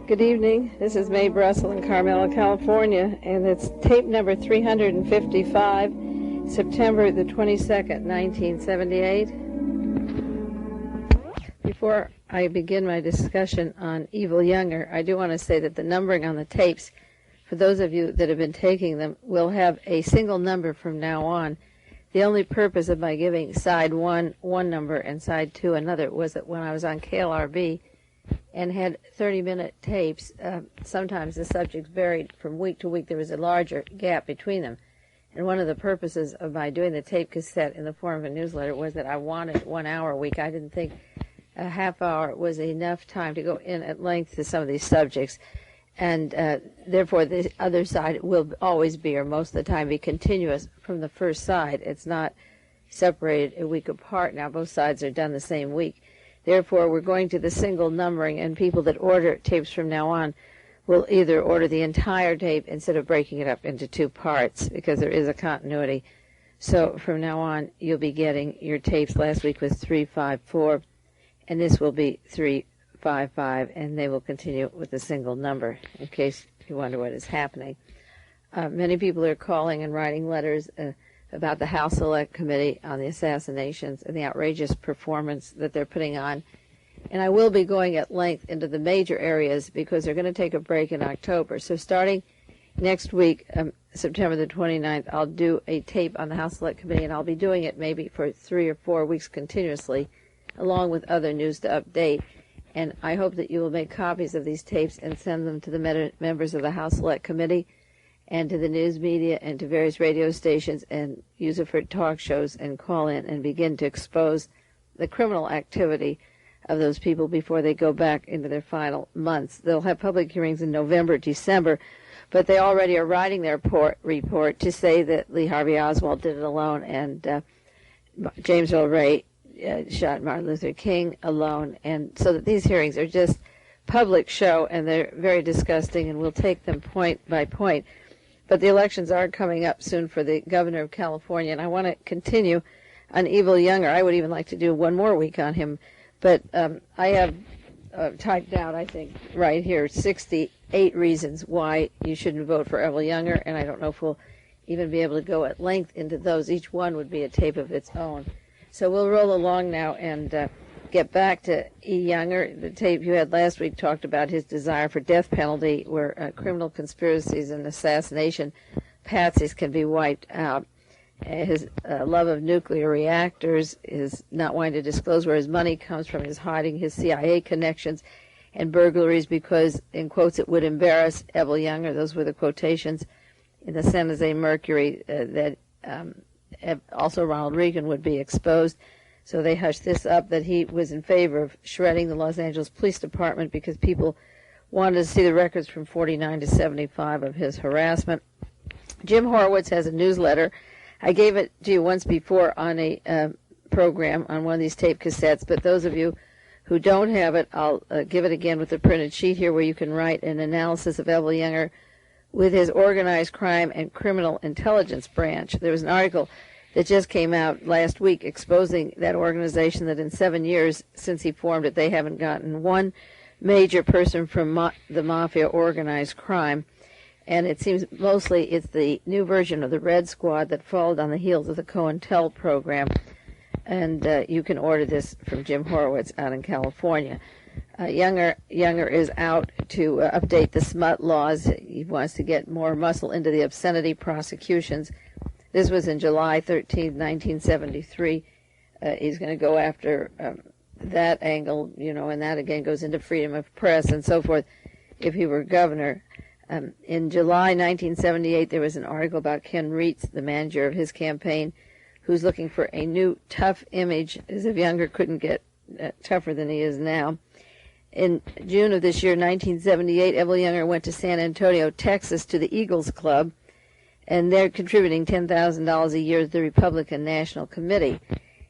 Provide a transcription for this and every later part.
Good evening. This is Mae Brussell in Carmel, California, and it's tape number 355, September the 22nd, 1978. Before I begin my discussion on Evelle Younger, I do want to say that the numbering on the tapes, for those of you that have been taking them, will have a single number from now on. The only purpose of my giving side one number and side two another was that when I was on KLRB and had 30-minute tapes, sometimes the subjects varied from week to week. There was a larger gap between them. And one of the purposes of my doing the tape cassette in the form of a newsletter was that I wanted 1 hour a week. I didn't think a half hour was enough time to go in at length to some of these subjects. And therefore, the other side will always be, or most of the time, be continuous from the first side. It's not separated a week apart now. Both sides are done the same week. Therefore, we're going to the single numbering, and people that order tapes from now on will either order the entire tape instead of breaking it up into two parts, because there is a continuity. So from now on, you'll be getting your tapes. Last week was 354, and this will be 355, and they will continue with a single number, in case you wonder what is happening. Many people are calling and writing letters about the House Select Committee on the assassinations and the outrageous performance that they're putting on. And I will be going at length into the major areas because they're going to take a break in October. So starting next week, September the 29th, I'll do a tape on the House Select Committee, and I'll be doing it maybe for 3 or 4 weeks continuously, along with other news to update. And I hope that you will make copies of these tapes and send them to the members of the House Select Committee and to the news media and to various radio stations, and use it for talk shows and call in and begin to expose the criminal activity of those people before they go back into their final months. They'll have public hearings in November, December, but they already are writing their report to say that Lee Harvey Oswald did it alone, and James Earl Ray shot Martin Luther King alone, and so that these hearings are just public show, and they're very disgusting, and we'll take them point by point. But the elections are coming up soon for the governor of California, and I want to continue on Evelle Younger. I would even like to do 1 more week on him, but I have typed out, I think, right here, 68 reasons why you shouldn't vote for Evelle Younger, and I don't know if we'll even be able to go at length into those. Each one would be a tape of its own. So we'll roll along now and get back to E. Younger. The tape you had last week talked about his desire for death penalty, where criminal conspiracies and assassination patsies can be wiped out. His love of nuclear reactors, his not wanting to disclose where his money comes from, his hiding his CIA connections and burglaries because, in quotes, it would embarrass Evelle Younger. Those were the quotations in the San Jose Mercury that also Ronald Reagan would be exposed. So they hushed this up, that he was in favor of shredding the Los Angeles Police Department because people wanted to see the records from 49 to 75 of his harassment. Jim Horowitz has a newsletter. I gave it to you once before on a program on one of these tape cassettes, but those of you who don't have it, I'll give it again with the printed sheet here, where you can write an analysis of Evelle Younger with his organized crime and criminal intelligence branch. There was an article that just came out last week exposing that organization, that in 7 years since he formed it, they haven't gotten one major person from the mafia organized crime. And it seems mostly it's the new version of the Red Squad that followed on the heels of the COINTEL program. And you can order this from Jim Horowitz out in California. Younger is out to update the smut laws. He wants to get more muscle into the obscenity prosecutions. This was in July 13, 1973. He's going to go after that angle, and that again goes into freedom of press and so forth if he were governor. In July 1978, there was an article about Ken Reitz, the manager of his campaign, who's looking for a new tough image, as if Younger couldn't get tougher than he is now. In June of this year, 1978, Evelle Younger went to San Antonio, Texas, to the Eagles Club, and they're contributing $10,000 a year to the Republican National Committee.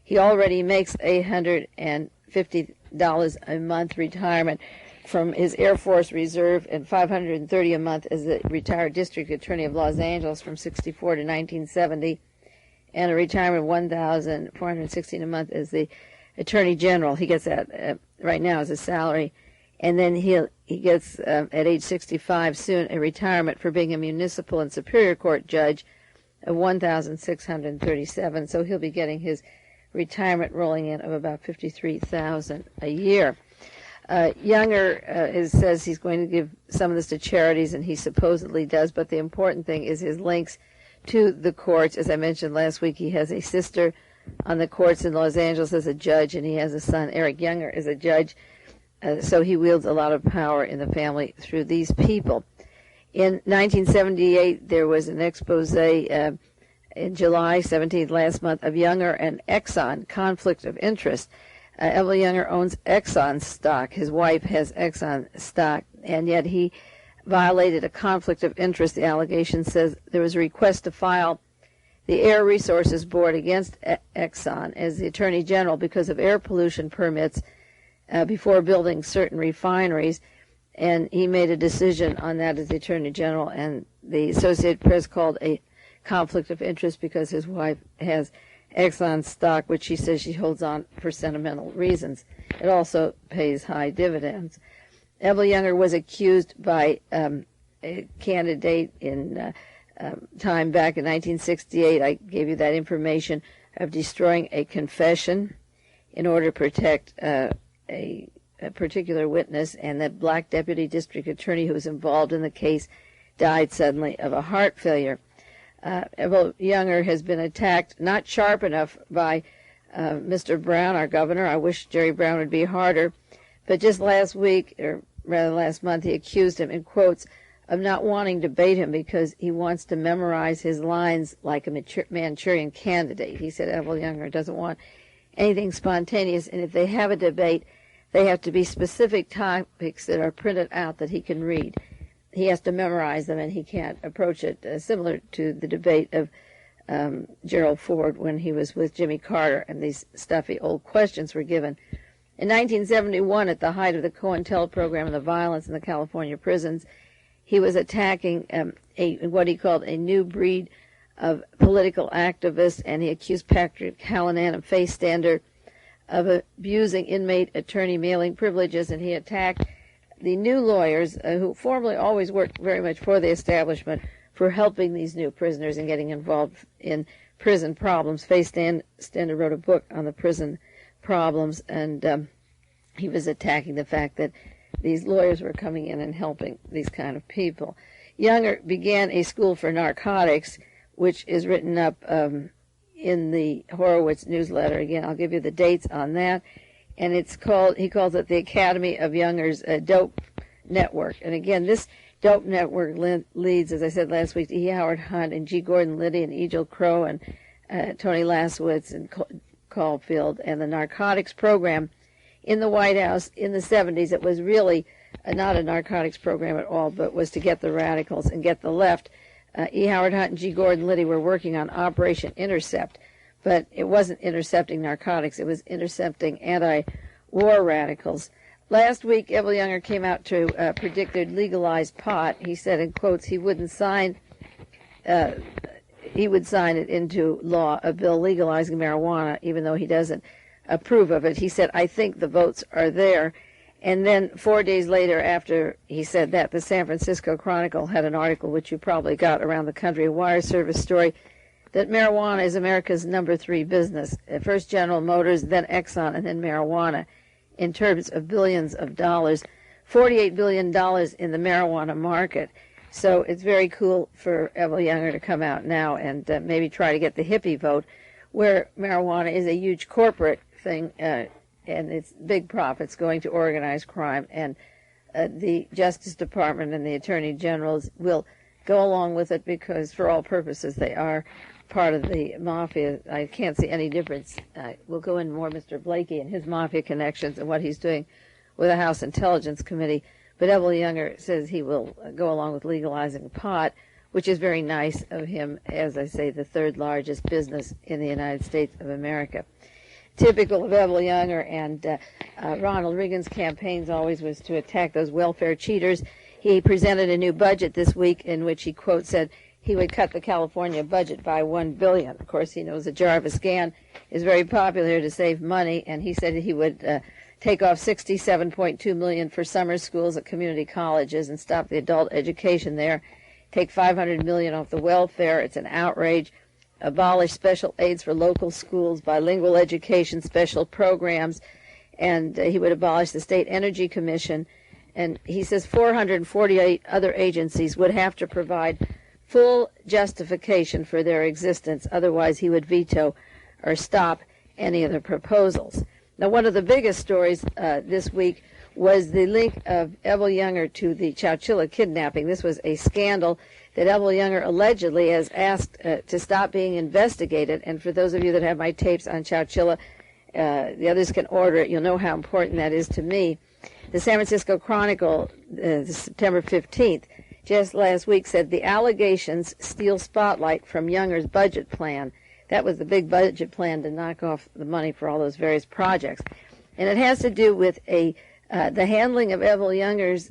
He already makes $850 a month retirement from his Air Force Reserve and $530 a month as the retired district attorney of Los Angeles from 64 to 1970, and a retirement of $1,416 a month as the attorney general. He gets that right now as a salary. and then he gets, at age 65 soon, a retirement for being a municipal and superior court judge of $1,637. So he'll be getting his retirement rolling in of about $53,000 a year. Younger says he's going to give some of this to charities, and he supposedly does, but the important thing is his links to the courts. As I mentioned last week, he has a sister on the courts in Los Angeles as a judge, and he has a son, Eric Younger, as a judge. So he wields a lot of power in the family through these people. In 1978, there was an expose in July 17th, last month, of Younger and Exxon conflict of interest. Evelle Younger owns Exxon stock. His wife has Exxon stock, and yet he violated a conflict of interest. The allegation says there was a request to file the Air Resources Board against Exxon as the Attorney General because of air pollution permits before building certain refineries, and he made a decision on that as the Attorney General, and the Associated Press called a conflict of interest because his wife has Exxon stock, which she says she holds on for sentimental reasons. It also pays high dividends. Evelle Younger was accused by a candidate in time back in 1968, I gave you that information, of destroying a confession in order to protect a particular witness, and that black deputy district attorney who was involved in the case died suddenly of a heart failure. Evelle Younger has been attacked, not sharp enough by Mr. Brown, our governor. I wish Jerry Brown would be harder, but just last week, or rather last month, he accused him, in quotes, of not wanting to debate him because he wants to memorize his lines like a Manchurian candidate. He said Evelle Younger doesn't want anything spontaneous, and if they have a debate, they have to be specific topics that are printed out that he can read. He has to memorize them, and he can't approach it similar to the debate of Gerald Ford when he was with Jimmy Carter, and these stuffy old questions were given. In 1971, at the height of the COINTEL program and the violence in the California prisons, he was attacking what he called a new breed of political activists, and he accused Patrick Hallinan and Faye Stander of abusing inmate attorney mailing privileges, and he attacked the new lawyers who formerly always worked very much for the establishment for helping these new prisoners and getting involved in prison problems. Faye Stander wrote a book on the prison problems, and he was attacking the fact that these lawyers were coming in and helping these kind of people. Younger began a school for narcotics, which is written up in the Horowitz newsletter. Again, I'll give you the dates on that. And he calls it the Academy of Younger's Dope Network. And again, this Dope Network leads, as I said last week, to E. Howard Hunt and G. Gordon Liddy and Ejel Crow and Tony Lasowitz and Caulfield, and the narcotics program in the White House in the 70s. It was really not a narcotics program at all, but was to get the radicals and get the left. E. Howard Hunt and G. Gordon Liddy were working on Operation Intercept, but it wasn't intercepting narcotics. It was intercepting anti-war radicals. Last week, Evelle Younger came out to predict they'd legalize pot. He said, in quotes, he would sign it into law, a bill legalizing marijuana, even though he doesn't approve of it. He said, I think the votes are there. And then 4 days later, after he said that, the San Francisco Chronicle had an article, which you probably got around the country, a wire service story, that marijuana is America's number 3 business. First General Motors, then Exxon, and then marijuana in terms of billions of dollars. $48 billion in the marijuana market. So it's very cool for Evelle Younger to come out now and maybe try to get the hippie vote, where marijuana is a huge corporate thing, and it's big profits going to organized crime, and the Justice Department and the Attorney Generals will go along with it because for all purposes they are part of the mafia. I can't see any difference. We'll go in more Mr. Blakey and his mafia connections and what he's doing with the House Intelligence Committee, but Evelle Younger says he will go along with legalizing pot, which is very nice of him, as I say, the 3rd largest business in the United States of America. Typical of Evelle Younger and Ronald Reagan's campaigns always was to attack those welfare cheaters. He presented a new budget this week in which he, quote, said he would cut the California budget by $1 billion. Of course, he knows that Jarvis Gann is very popular to save money, and he said he would take off $67.2 million for summer schools at community colleges and stop the adult education there, take $500 million off the welfare. It's an outrage. Abolish special aids for local schools, bilingual education, special programs, and he would abolish the State Energy Commission. And he says 448 other agencies would have to provide full justification for their existence. Otherwise, he would veto or stop any of the proposals. Now, one of the biggest stories this week was the link of Evelle Younger to the Chowchilla kidnapping. This was a scandal that Evelle Younger allegedly has asked to stop being investigated. And for those of you that have my tapes on Chowchilla, the others can order it. You'll know how important that is to me. The San Francisco Chronicle, September 15th, just last week, said the allegations steal spotlight from Younger's budget plan. That was the big budget plan to knock off the money for all those various projects. And it has to do with the handling of Evelle Younger's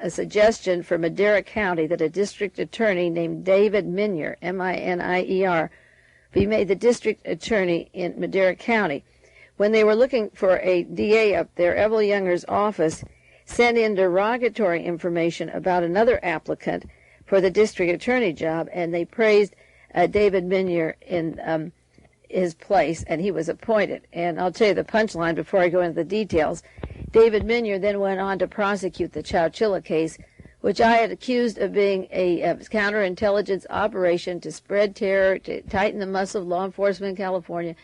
a suggestion for Madera County that a district attorney named David Minier, M-I-N-I-E-R, be made the district attorney in Madera County. When they were looking for a DA up there, Evelle Younger's office sent in derogatory information about another applicant for the district attorney job, and they praised David Minier in his place, and he was appointed. And I'll tell you the punchline before I go into the details. David Minier then went on to prosecute the Chowchilla case, which I had accused of being a counterintelligence operation to spread terror, to tighten the muscle of law enforcement in California,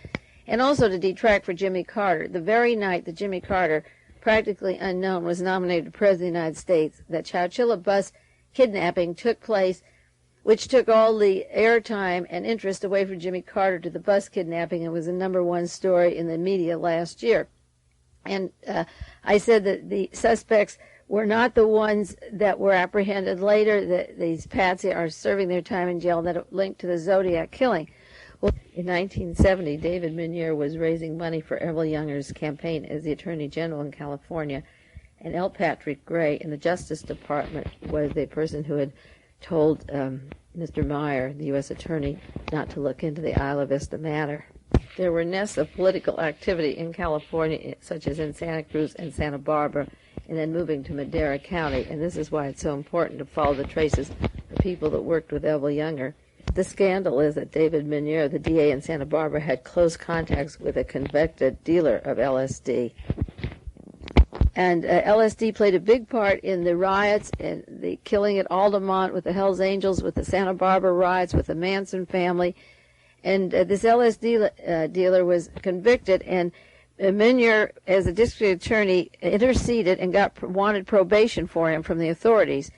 and also to detract for Jimmy Carter. The very night that Jimmy Carter, practically unknown, was nominated President of the United States, that Chowchilla bus kidnapping took place, which took all the airtime and interest away from Jimmy Carter to the bus kidnapping. It was the -- story in the media last year. And I said that the suspects were not the ones that were apprehended later, that these patsy are serving their time in jail, that it linked to the Zodiac killing. Well, in 1970, David Minier was raising money for Evelle Younger's campaign as the Attorney General in California, and L. Patrick Gray in the Justice Department was the person who had told Mr. Meyer, the U.S. Attorney, not to look into the Isla Vista matter. There were nests of political activity in California, such as in Santa Cruz and Santa Barbara, and then moving to Madera County. And this is why it's so important to follow the traces of people that worked with Evelle Younger. The scandal is that David Minier, the DA in Santa Barbara, had close contacts with a convicted dealer of LSD. And LSD played a big part in the riots and the killing at Altamont with the Hells Angels, with the Santa Barbara riots, with the Manson family. And this LSD dealer was convicted, and Minier, as a district attorney, interceded and wanted probation for him from the authorities,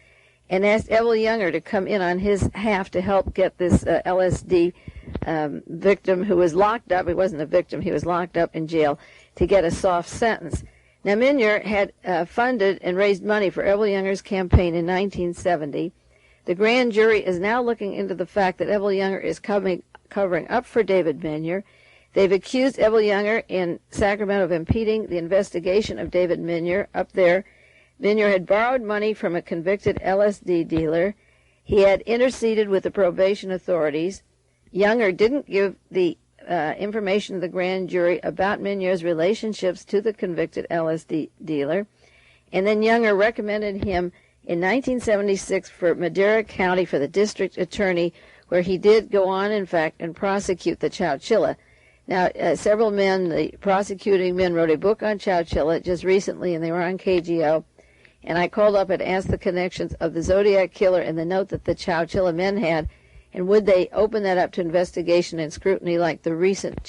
and asked Evelle Younger to come in on his half to help get this LSD victim who was locked up. He wasn't a victim. He was locked up in jail to get a soft sentence. Now, Minier had funded and raised money for Evelle Younger's campaign in 1970. The grand jury is now looking into the fact that Evelle Younger is covering up for David Minier. They've accused Evelle Younger in Sacramento of impeding the investigation of David Minier up there. Minier had borrowed money from a convicted LSD dealer. He had interceded with the probation authorities. Younger didn't give the information to the grand jury about Minier's relationships to the convicted LSD dealer. And then Younger recommended him in 1976 for Madera County for the district attorney, where he did go on, in fact, and prosecute the Chowchilla. Now, several men, the prosecuting men, wrote a book on Chowchilla just recently, and they were on KGO. And I called up and asked the connections of the Zodiac killer and the note that the Chowchilla men had, and would they open that up to investigation and scrutiny like the recent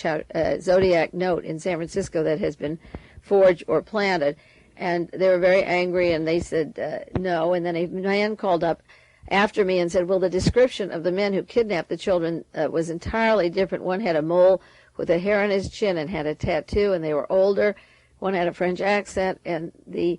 Zodiac note in San Francisco that has been forged or planted. And they were very angry, and they said no. And then a man called up after me and said, well, the description of the men who kidnapped the children was entirely different. One had a mole with a hair on his chin and had a tattoo, and they were older. One had a French accent, and the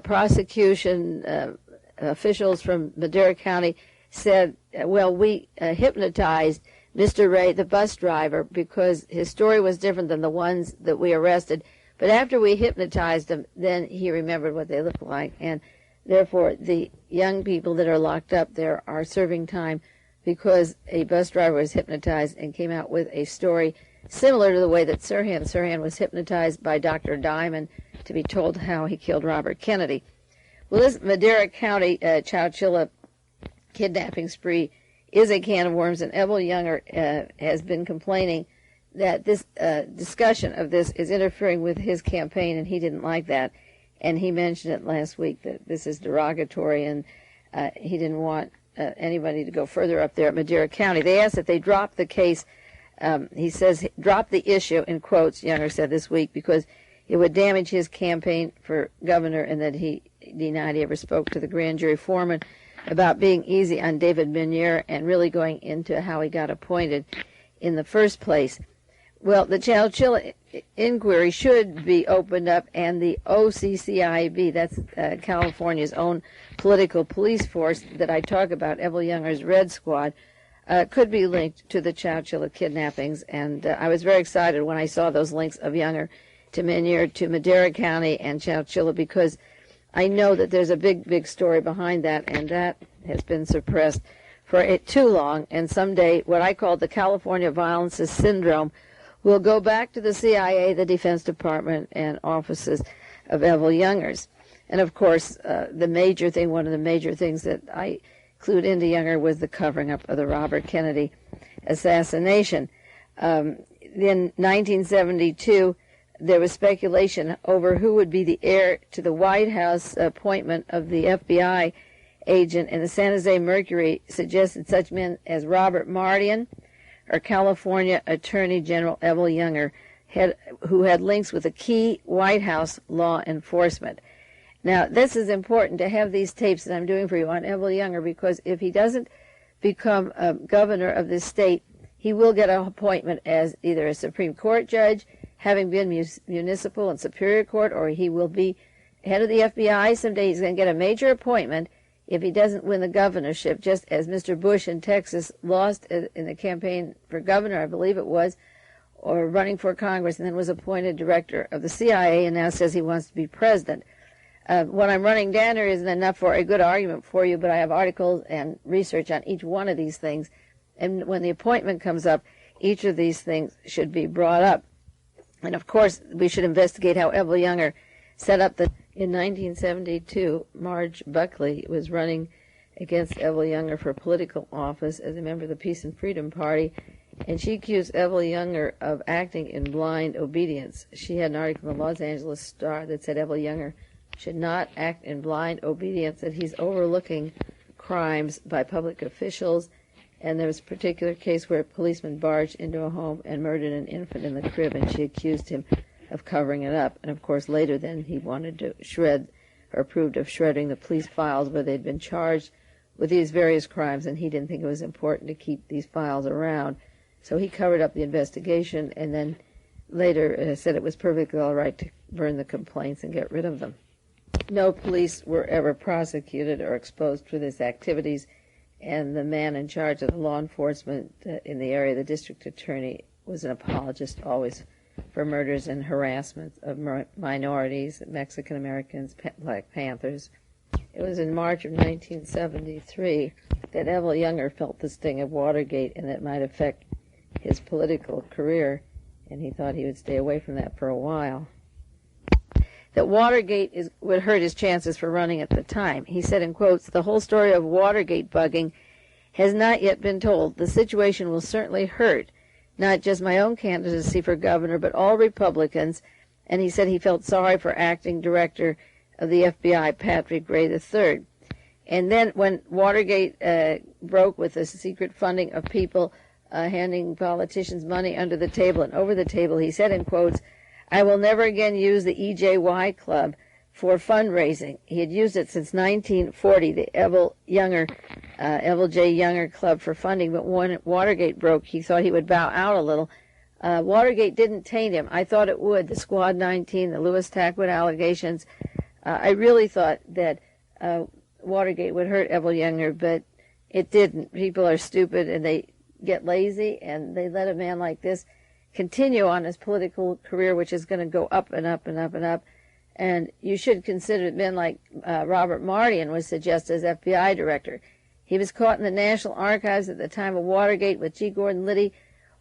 prosecution officials from Madera County said, well, we hypnotized Mr. Ray, the bus driver, because his story was different than the ones that we arrested. But after we hypnotized him, then he remembered what they looked like. And therefore, the young people that are locked up there are serving time because a bus driver was hypnotized and came out with a story similar to the way that Sirhan was hypnotized by Dr. Diamond to be told how he killed Robert Kennedy. Well, this Madera County Chowchilla kidnapping spree is a can of worms, and Evelle Younger has been complaining that this discussion of this is interfering with his campaign, and he didn't like that. And he mentioned it last week that this is derogatory, and he didn't want anybody to go further up there at Madera County. They asked that they drop the case. He says, drop the issue, in quotes, Younger said this week, because it would damage his campaign for governor, and that he denied he ever spoke to the grand jury foreman about being easy on David Meniere and really going into how he got appointed in the first place. Well, the Chowchilla inquiry should be opened up, and the OCCIB, that's California's own political police force that I talk about, Evelle Younger's Red Squad, could be linked to the Chowchilla kidnappings. And I was very excited when I saw those links of Younger to Meniere, to Madera County and Chowchilla, because I know that there's a big, big story behind that, and that has been suppressed for too long. And someday, what I call the California Violences Syndrome will go back to the CIA, the Defense Department, and offices of Evelle Younger's. And of course, one of the major things that I clued into Younger was the covering up of the Robert Kennedy assassination. In 1972, there was speculation over who would be the heir to the White House appointment of the FBI agent, and the San Jose Mercury suggested such men as Robert Mardian or California Attorney General Evelle Younger, who had links with the key White House law enforcement. Now, this is important to have these tapes that I'm doing for you on Evelle Younger, because if he doesn't become governor of this state, he will get an appointment as either a Supreme Court judge, having been municipal and Superior Court, or he will be head of the FBI. Someday he's going to get a major appointment if he doesn't win the governorship, just as Mr. Bush in Texas lost in the campaign for governor, I believe it was, or running for Congress, and then was appointed director of the CIA, and now says he wants to be president. What I'm running down here isn't enough for a good argument for you, but I have articles and research on each one of these things, and when the appointment comes up, each of these things should be brought up. And of course, we should investigate how Evelle Younger set up in 1972, Marge Buckley was running against Evelle Younger for political office as a member of the Peace and Freedom Party, and she accused Evelle Younger of acting in blind obedience. She had an article in the Los Angeles Star that said Evelle Younger should not act in blind obedience, that he's overlooking crimes by public officials. And there was a particular case where a policeman barged into a home and murdered an infant in the crib, and she accused him of covering it up. And of course, later then he wanted to shred, or approved of shredding, the police files where they'd been charged with these various crimes, and he didn't think it was important to keep these files around. So he covered up the investigation, and then later said it was perfectly all right to burn the complaints and get rid of them. No police were ever prosecuted or exposed for these activities, and the man in charge of the law enforcement in the area, the district attorney, was an apologist always for murders and harassment of minorities, Mexican Americans, Black Panthers. It was in March of 1973 that Evelle Younger felt the sting of Watergate, and that might affect his political career, and he thought he would stay away from that for a while. That Watergate would hurt his chances for running at the time. He said in quotes, "The whole story of Watergate bugging has not yet been told. The situation will certainly hurt not just my own candidacy for governor, but all Republicans." And he said he felt sorry for acting director of the FBI, Patrick Gray III. And then when Watergate broke with the secret funding of people handing politicians money under the table and over the table, he said in quotes, "I will never again use the EJY Club for fundraising." He had used it since 1940, the Evelle J. Younger Club for funding, but when Watergate broke, he thought he would bow out a little. Watergate didn't taint him. I thought it would. The Squad 19, the Lewis Tackwood allegations. I really thought that Watergate would hurt Evelle Younger, but it didn't. People are stupid, and they get lazy, and they let a man like this continue on his political career, which is going to go up and up and up and up. And you should consider men like Robert Mardian was suggested as FBI director. He was caught in the National Archives at the time of Watergate with G. Gordon Liddy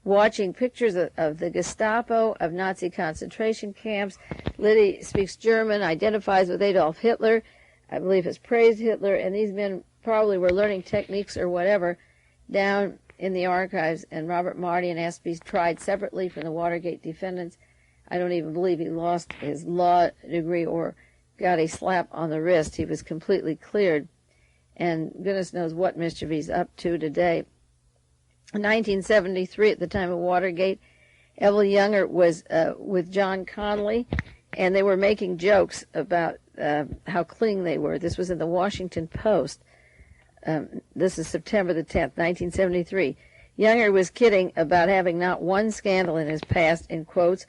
watching pictures of the Gestapo, of Nazi concentration camps. Liddy speaks German, identifies with Adolf Hitler, I believe has praised Hitler, and these men probably were learning techniques or whatever down in the archives, and Robert Mardian asked to be tried separately from the Watergate defendants. I don't even believe he lost his law degree or got a slap on the wrist. He was completely cleared, and goodness knows what mischief he's up to today. In 1973, at the time of Watergate, Evelle Younger was with John Connally, and they were making jokes about how clean they were. This was in the Washington Post. This is September the 10th, 1973. Younger was kidding about having not one scandal in his past, in quotes.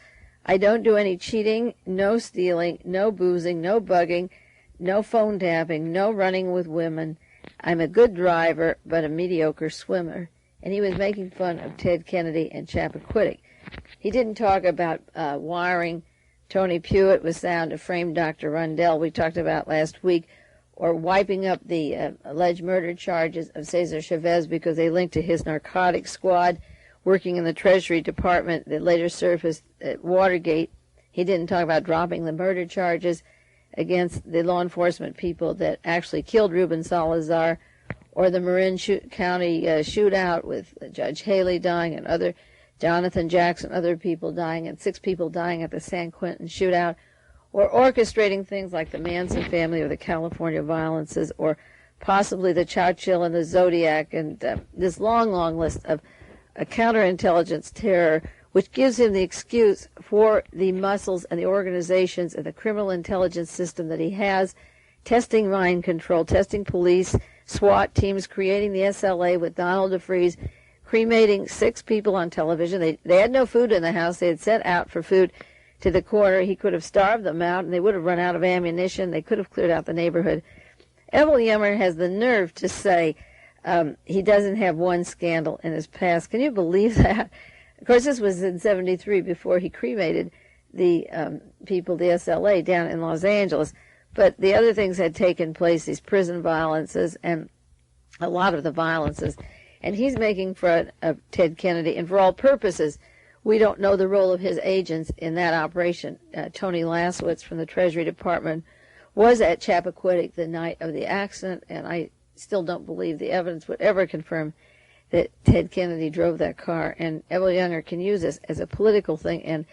I don't do any cheating, no stealing, no boozing, no bugging, no phone tapping, no running with women. I'm a good driver, but a mediocre swimmer. And he was making fun of Ted Kennedy and Chappaquiddick. He didn't talk about wiring Tony Pewitt with sound to frame Dr. Rundell, we talked about last week, or wiping up the alleged murder charges of Cesar Chavez because they linked to his narcotics squad working in the Treasury Department that later surfaced at Watergate. He didn't talk about dropping the murder charges against the law enforcement people that actually killed Ruben Salazar, or the Marin County shootout with Judge Haley dying and other Jonathan Jackson, other people dying, and 6 people dying at the San Quentin shootout, or orchestrating things like the Manson family or the California violences, or possibly the Chowchill and the Zodiac, and this long, long list of counterintelligence terror, which gives him the excuse for the muscles and the organizations and the criminal intelligence system that he has, testing mind control, testing police, SWAT teams, creating the SLA with Donald DeFreeze, cremating 6 people on television. They had no food in the house. They had set out for food to the corner. He could have starved them out, and they would have run out of ammunition. They could have cleared out the neighborhood. Evelle Younger has the nerve to say he doesn't have one scandal in his past. Can you believe that? Of course, this was in 73 before he cremated the people, the SLA, down in Los Angeles. But the other things had taken place, these prison violences and a lot of the violences. And he's making fun of Ted Kennedy. And for all purposes, we don't know the role of his agents in that operation. Tony Laswitz from the Treasury Department was at Chappaquiddick the night of the accident, and I still don't believe the evidence would ever confirm that Ted Kennedy drove that car. And Evelle Younger can use this as a political thing and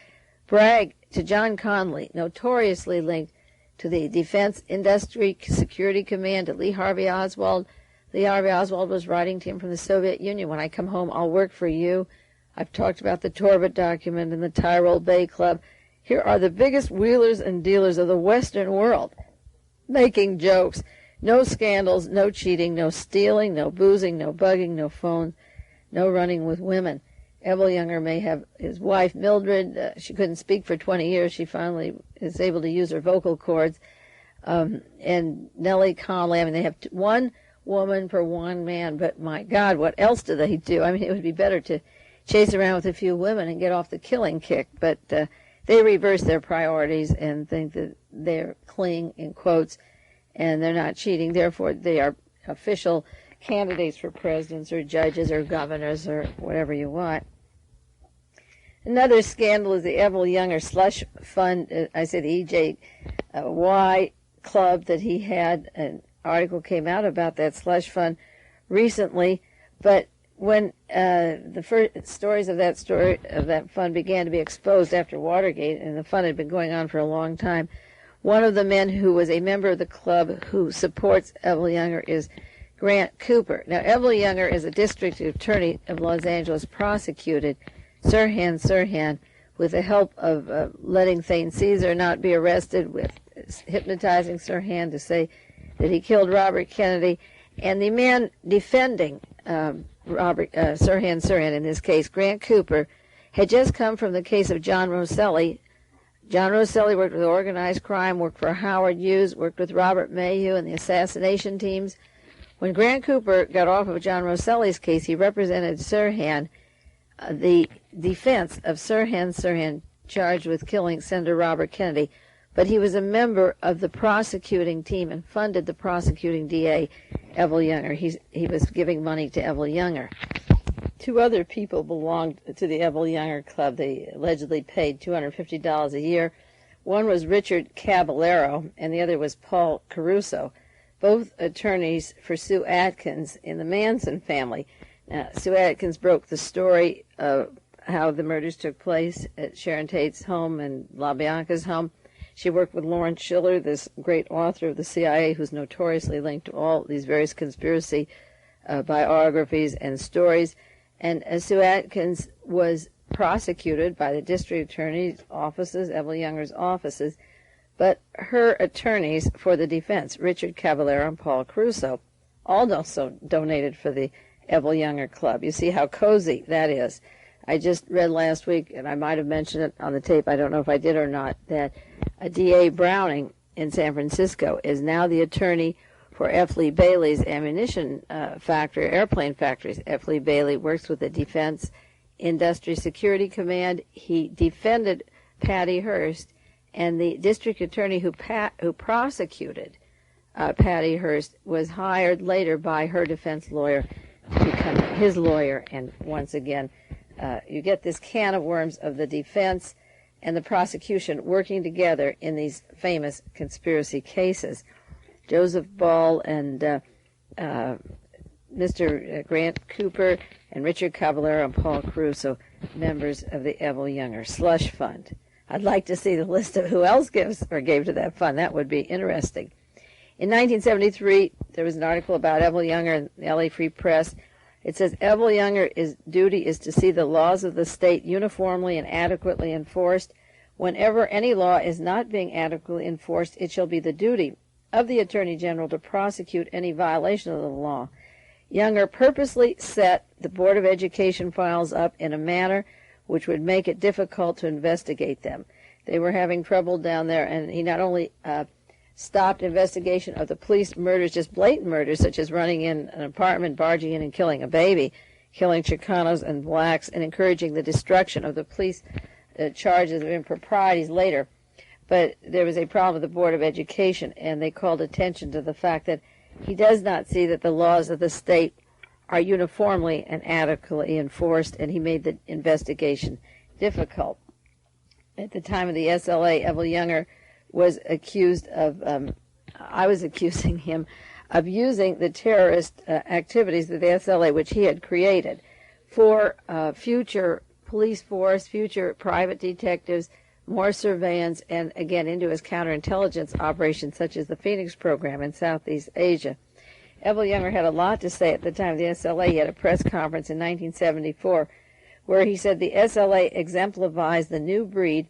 brag to John Connally, notoriously linked to the Defense Industry Security Command, to Lee Harvey Oswald. Lee Harvey Oswald was writing to him from the Soviet Union, when I come home, I'll work for you. I've talked about the Torbett document and the Tyrol Bay Club. Here are the biggest wheelers and dealers of the Western world, making jokes. No scandals, no cheating, no stealing, no boozing, no bugging, no phones, no running with women. Evelle Younger may have his wife, Mildred. She couldn't speak for 20 years. She finally is able to use her vocal cords. And Nellie Conley, I mean, they have one woman for one man, but my God, what else do they do? I mean, it would be better to chase around with a few women and get off the killing kick, but they reverse their priorities and think that they're clean, in quotes, and they're not cheating. Therefore, they are official candidates for presidents or judges or governors or whatever you want. Another scandal is the Evelle Younger slush fund. I said EJY club that he had. An article came out about that slush fund recently, but when the first stories of that fund began to be exposed after Watergate, and the fund had been going on for a long time, one of the men who was a member of the club who supports Evelle Younger is Grant Cooper. Now, Evelle Younger is a district attorney of Los Angeles, prosecuted Sirhan with the help of letting Thane Caesar not be arrested, with hypnotizing Sirhan to say that he killed Robert Kennedy. And the man defending Sirhan in this case, Grant Cooper, had just come from the case of John Rosselli. John Rosselli worked with organized crime, worked for Howard Hughes, worked with Robert Mayhew and the assassination teams. When Grant Cooper got off of John Rosselli's case, he represented Sirhan, the defense of Sirhan charged with killing Senator Robert Kennedy. But he was a member of the prosecuting team and funded the prosecuting DA, Evelle Younger. He was giving money to Evelle Younger. Two other people belonged to the Evelle Younger Club. They allegedly paid $250 a year. One was Richard Caballero, and the other was Paul Caruso, both attorneys for Sue Atkins in the Manson family. Now, Sue Atkins broke the story of how the murders took place at Sharon Tate's home and LaBianca's home. She worked with Lawrence Schiller, this great author of the CIA, who's notoriously linked to all these various conspiracy biographies and stories. And Sue Atkins was prosecuted by the district attorney's offices, Evelle Younger's offices, but her attorneys for the defense, Richard Caballero and Paul Caruso, all also donated for the Evelle Younger Club. You see how cozy that is. I just read last week, and I might have mentioned it on the tape, I don't know if I did or not, that a D.A. Browning in San Francisco is now the attorney for F. Lee Bailey's ammunition factory, airplane factories. F. Lee Bailey works with the Defense Industry Security Command. He defended Patty Hearst, and the district attorney who prosecuted Patty Hearst was hired later by her defense lawyer to become his lawyer. And once again, you get this can of worms of the defense and the prosecution working together in these famous conspiracy cases. Joseph Ball and Mr. Grant Cooper and Richard Caballero and Paul Caruso, members of the Evelle Younger Slush Fund. I'd like to see the list of who else gives or gave to that fund. That would be interesting. In 1973, there was an article about Evelle Younger in the LA Free Press. It says, Evelle Younger's duty is to see the laws of the state uniformly and adequately enforced. Whenever any law is not being adequately enforced, it shall be the duty of the Attorney General to prosecute any violation of the law. Younger purposely set the Board of Education files up in a manner which would make it difficult to investigate them. They were having trouble down there, and he not only stopped investigation of the police murders, just blatant murders, such as running in an apartment, barging in and killing a baby, killing Chicanos and blacks, and encouraging the destruction of the police charges of improprieties later. But there was a problem with the Board of Education, and they called attention to the fact that he does not see that the laws of the state are uniformly and adequately enforced, and he made the investigation difficult. At the time of the SLA, Evelle Younger was accused of, I was accusing him of using the terrorist activities of the SLA, which he had created, for future police force, future private detectives, more surveillance, and again into his counterintelligence operations such as the Phoenix program in Southeast Asia. Evelle Younger had a lot to say at the time of the SLA. He had a press conference in 1974 where he said the SLA exemplifies the new breed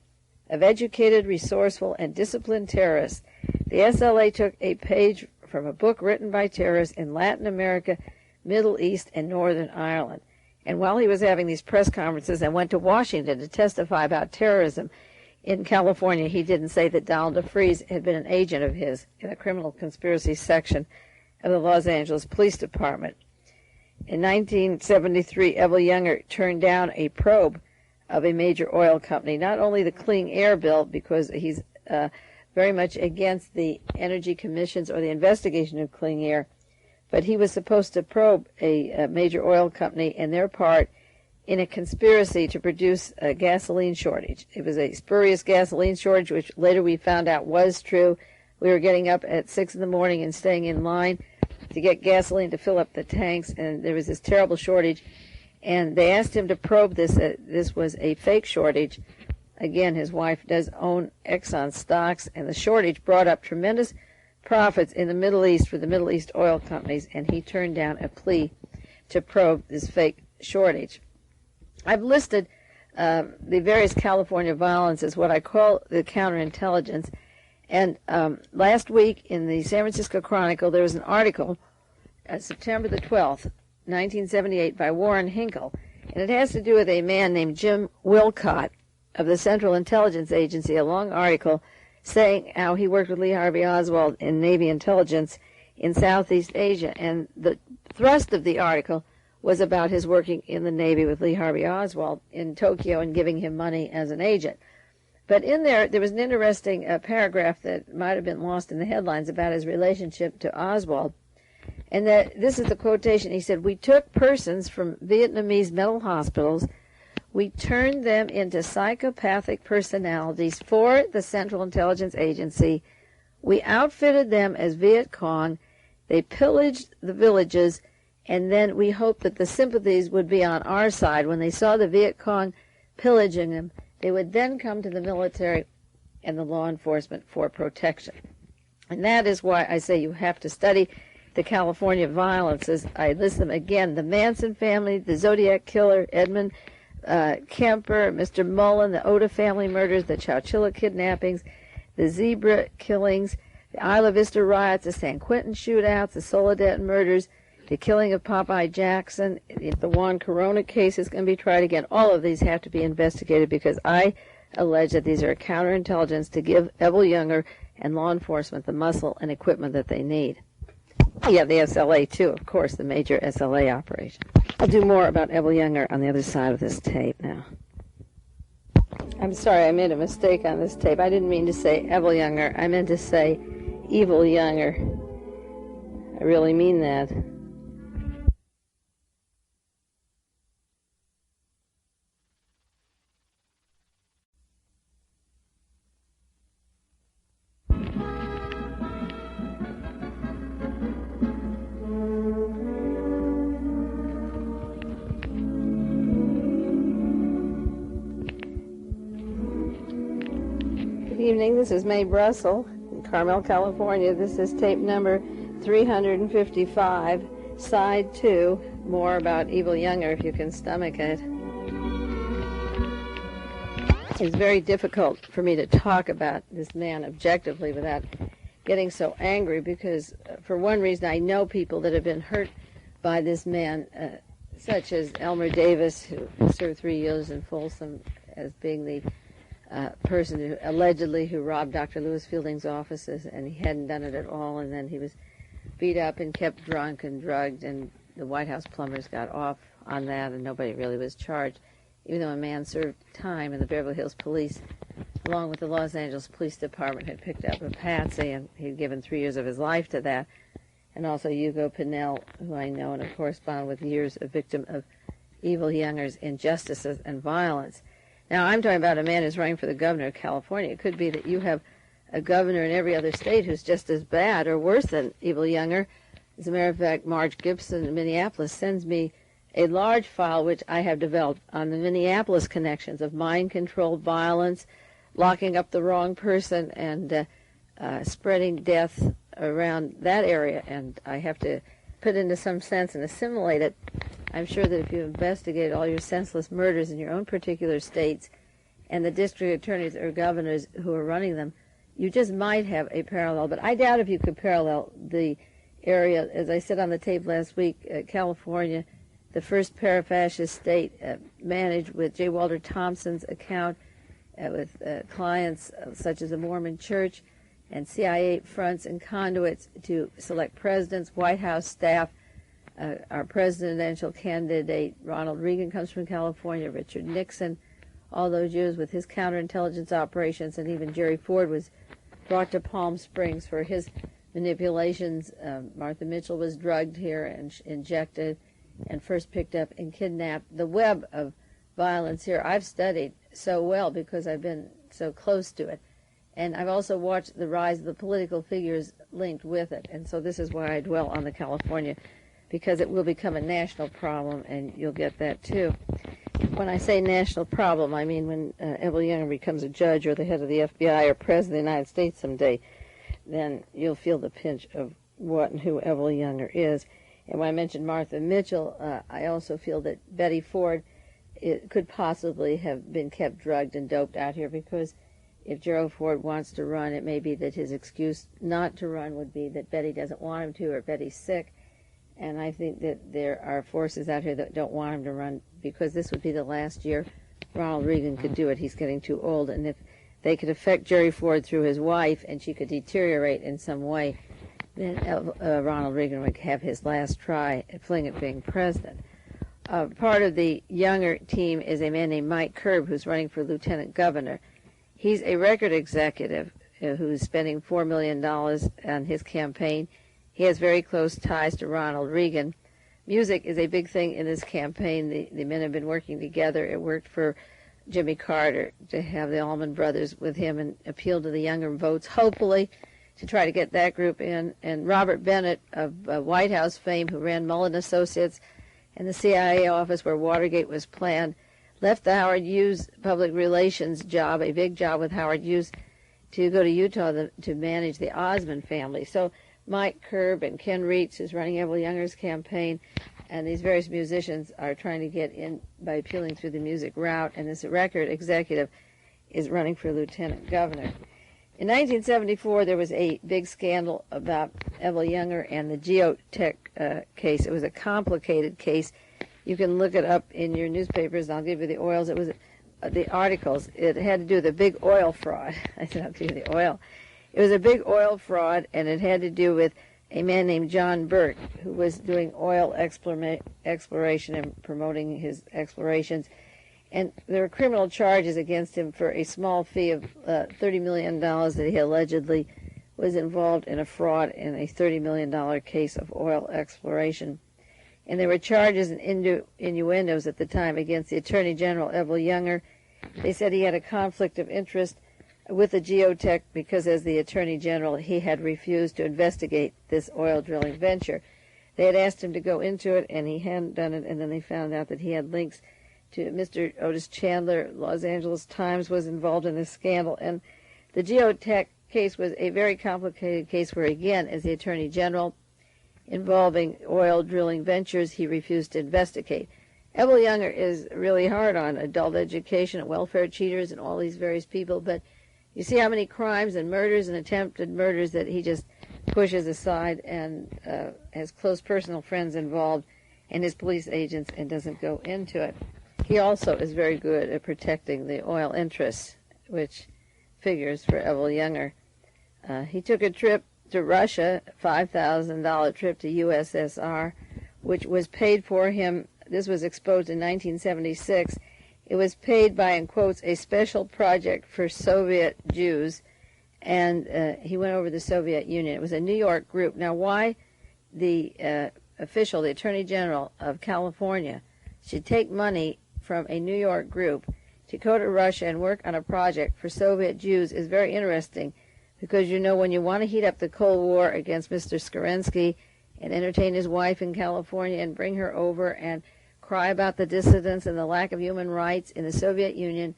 of educated, resourceful, and disciplined terrorists. The SLA took a page from a book written by terrorists in Latin America, Middle East, and Northern Ireland. And while he was having these press conferences and went to Washington to testify about terrorism in California, he didn't say that Donald DeFreeze had been an agent of his in the criminal conspiracy section of the Los Angeles Police Department. In 1973, Evelle Younger turned down a probe of a major oil company, not only the Clean Air Bill, because he's very much against the energy commissions or the investigation of clean air, but he was supposed to probe a major oil company and their part in a conspiracy to produce a gasoline shortage. It was a spurious gasoline shortage, which later we found out was true. We were getting up at 6 in the morning and staying in line to get gasoline to fill up the tanks, and there was this terrible shortage. And they asked him to probe this. This was a fake shortage. Again, his wife does own Exxon stocks, and the shortage brought up tremendous profits in the Middle East for the Middle East oil companies, and he turned down a plea to probe this fake shortage. I've listed the various California violence as what I call the counterintelligence. And last week in the San Francisco Chronicle, there was an article, September the 12th, 1978, by Warren Hinkle, and it has to do with a man named Jim Wilcott of the Central Intelligence Agency, a long article saying how he worked with Lee Harvey Oswald in Navy intelligence in Southeast Asia. And the thrust of the article was about his working in the Navy with Lee Harvey Oswald in Tokyo and giving him money as an agent. But in there was an interesting paragraph that might have been lost in the headlines about his relationship to Oswald. And that this is the quotation. He said, "We took persons from Vietnamese mental hospitals. We turned them into psychopathic personalities for the Central Intelligence Agency. We outfitted them as Viet Cong. They pillaged the villages, and then we hoped that the sympathies would be on our side. When they saw the Viet Cong pillaging them, they would then come to the military and the law enforcement for protection." And that is why I say you have to study the California violences. I list them again: the Manson family, the Zodiac Killer, Edmund Kemper, Mr. Mullen, the Oda family murders, the Chowchilla kidnappings, the Zebra killings, the Isla Vista riots, the San Quentin shootouts, the Soledad murders, the killing of Popeye Jackson. If the Juan Corona case is going to be tried again, all of these have to be investigated, because I allege that these are counterintelligence to give Evelle Younger and law enforcement the muscle and equipment that they need. Yeah, the SLA too, of course, the major SLA operation. I'll do more about Evelle Younger on the other side of this tape now. I'm sorry, I made a mistake on this tape. I didn't mean to say Evelle Younger. I meant to say Evelle Younger. I really mean that. Good evening, this is Mae Brussell in Carmel, California. This is tape number 355, side 2, more about Evelle Younger if you can stomach it. It's very difficult for me to talk about this man objectively without getting so angry, because for one reason I know people that have been hurt by this man, such as Elmer Davis, who served 3 years in Folsom as being the person who allegedly robbed Dr. Lewis Fielding's offices, and he hadn't done it at all, and then he was beat up and kept drunk and drugged, and the White House plumbers got off on that, and nobody really was charged, even though a man served time, and the Beverly Hills Police, along with the Los Angeles Police Department, had picked up a patsy, and he'd given 3 years of his life to that. And also Hugo Pinnell, who I know and have corresponded with years, a victim of Evelle Younger's injustices and violence. Now, I'm talking about a man who's running for the governor of California. It could be that you have a governor in every other state who's just as bad or worse than Evelle Younger. As a matter of fact, Marge Gibson in Minneapolis sends me a large file which I have developed on the Minneapolis connections of mind-controlled violence, locking up the wrong person, and spreading death around that area. And I have to put into some sense and assimilate it. I'm sure that if you investigate all your senseless murders in your own particular states and the district attorneys or governors who are running them, you just might have a parallel. But I doubt if you could parallel the area, as I said on the tape last week, California, the first parafascist state, managed with J. Walter Thompson's account, with clients such as the Mormon Church and CIA fronts and conduits to select presidents, White House staff. Our presidential candidate, Ronald Reagan, comes from California. Richard Nixon, all those years with his counterintelligence operations, and even Jerry Ford was brought to Palm Springs for his manipulations. Martha Mitchell was drugged here and injected and first picked up and kidnapped. The web of violence here I've studied so well because I've been so close to it. And I've also watched the rise of the political figures linked with it. And so this is why I dwell on the California, because it will become a national problem, and you'll get that too. When I say national problem, I mean when Evelle Younger becomes a judge or the head of the FBI or president of the United States someday, then you'll feel the pinch of what and who Evelle Younger is. And when I mentioned Martha Mitchell, I also feel that Betty Ford could possibly have been kept drugged and doped out here, because if Gerald Ford wants to run, it may be that his excuse not to run would be that Betty doesn't want him to, or Betty's sick. And I think that there are forces out here that don't want him to run, because this would be the last year Ronald Reagan could do it. He's getting too old. And if they could affect Jerry Ford through his wife and she could deteriorate in some way, then Ronald Reagan would have his last try at fling at being president. Part of the Younger team is a man named Mike Kerb, who's running for lieutenant governor. He's a record executive who's spending $4 million on his campaign. He has very close ties to Ronald Reagan. Music is a big thing in this campaign. The men have been working together. It worked for Jimmy Carter to have the Allman Brothers with him and appeal to the younger votes, hopefully, to try to get that group in. And Robert Bennett of White House fame, who ran Mullen Associates and the CIA office where Watergate was planned, left the Howard Hughes public relations job, a big job with Howard Hughes, to go to Utah to manage the Osmond family. So Mike Kerb and Ken Reitz, who's running Evelle Younger's campaign, and these various musicians are trying to get in by appealing through the music route, and this record executive is running for lieutenant governor. In 1974, there was a big scandal about Evelle Younger and the geotech case. It was a complicated case. You can look it up in your newspapers, and I'll give you the oils. It was the articles. It had to do with a big oil fraud. I said I'll give you the oil. It was a big oil fraud, and it had to do with a man named John Burke, who was doing oil exploration and promoting his explorations. And there were criminal charges against him for a small fee of $30 million that he allegedly was involved in a fraud in a $30 million case of oil exploration. And there were charges and innuendos at the time against the Attorney General, Evelle Younger. They said he had a conflict of interest with the geotech because, as the Attorney General, he had refused to investigate this oil drilling venture. They had asked him to go into it, and he hadn't done it, and then they found out that he had links to Mr. Otis Chandler. Los Angeles Times was involved in this scandal, and the geotech case was a very complicated case where, again, as the Attorney General, involving oil drilling ventures, he refused to investigate. Evelle Younger is really hard on adult education and welfare cheaters and all these various people, but you see how many crimes and murders and attempted murders that he just pushes aside and has close personal friends involved and his police agents and doesn't go into it. He also is very good at protecting the oil interests, which figures for Evelle Younger. He took a trip to Russia, $5,000 trip to USSR, which was paid for him. This was exposed in 1976. It was paid by, in quotes, a special project for Soviet Jews, and he went over to the Soviet Union. It was a New York group. Now, why the official, the Attorney General of California, should take money from a New York group to go to Russia and work on a project for Soviet Jews is very interesting, because, you know, when you want to heat up the Cold War against Mr. Kerensky and entertain his wife in California and bring her over and cry about the dissidents and the lack of human rights in the Soviet Union,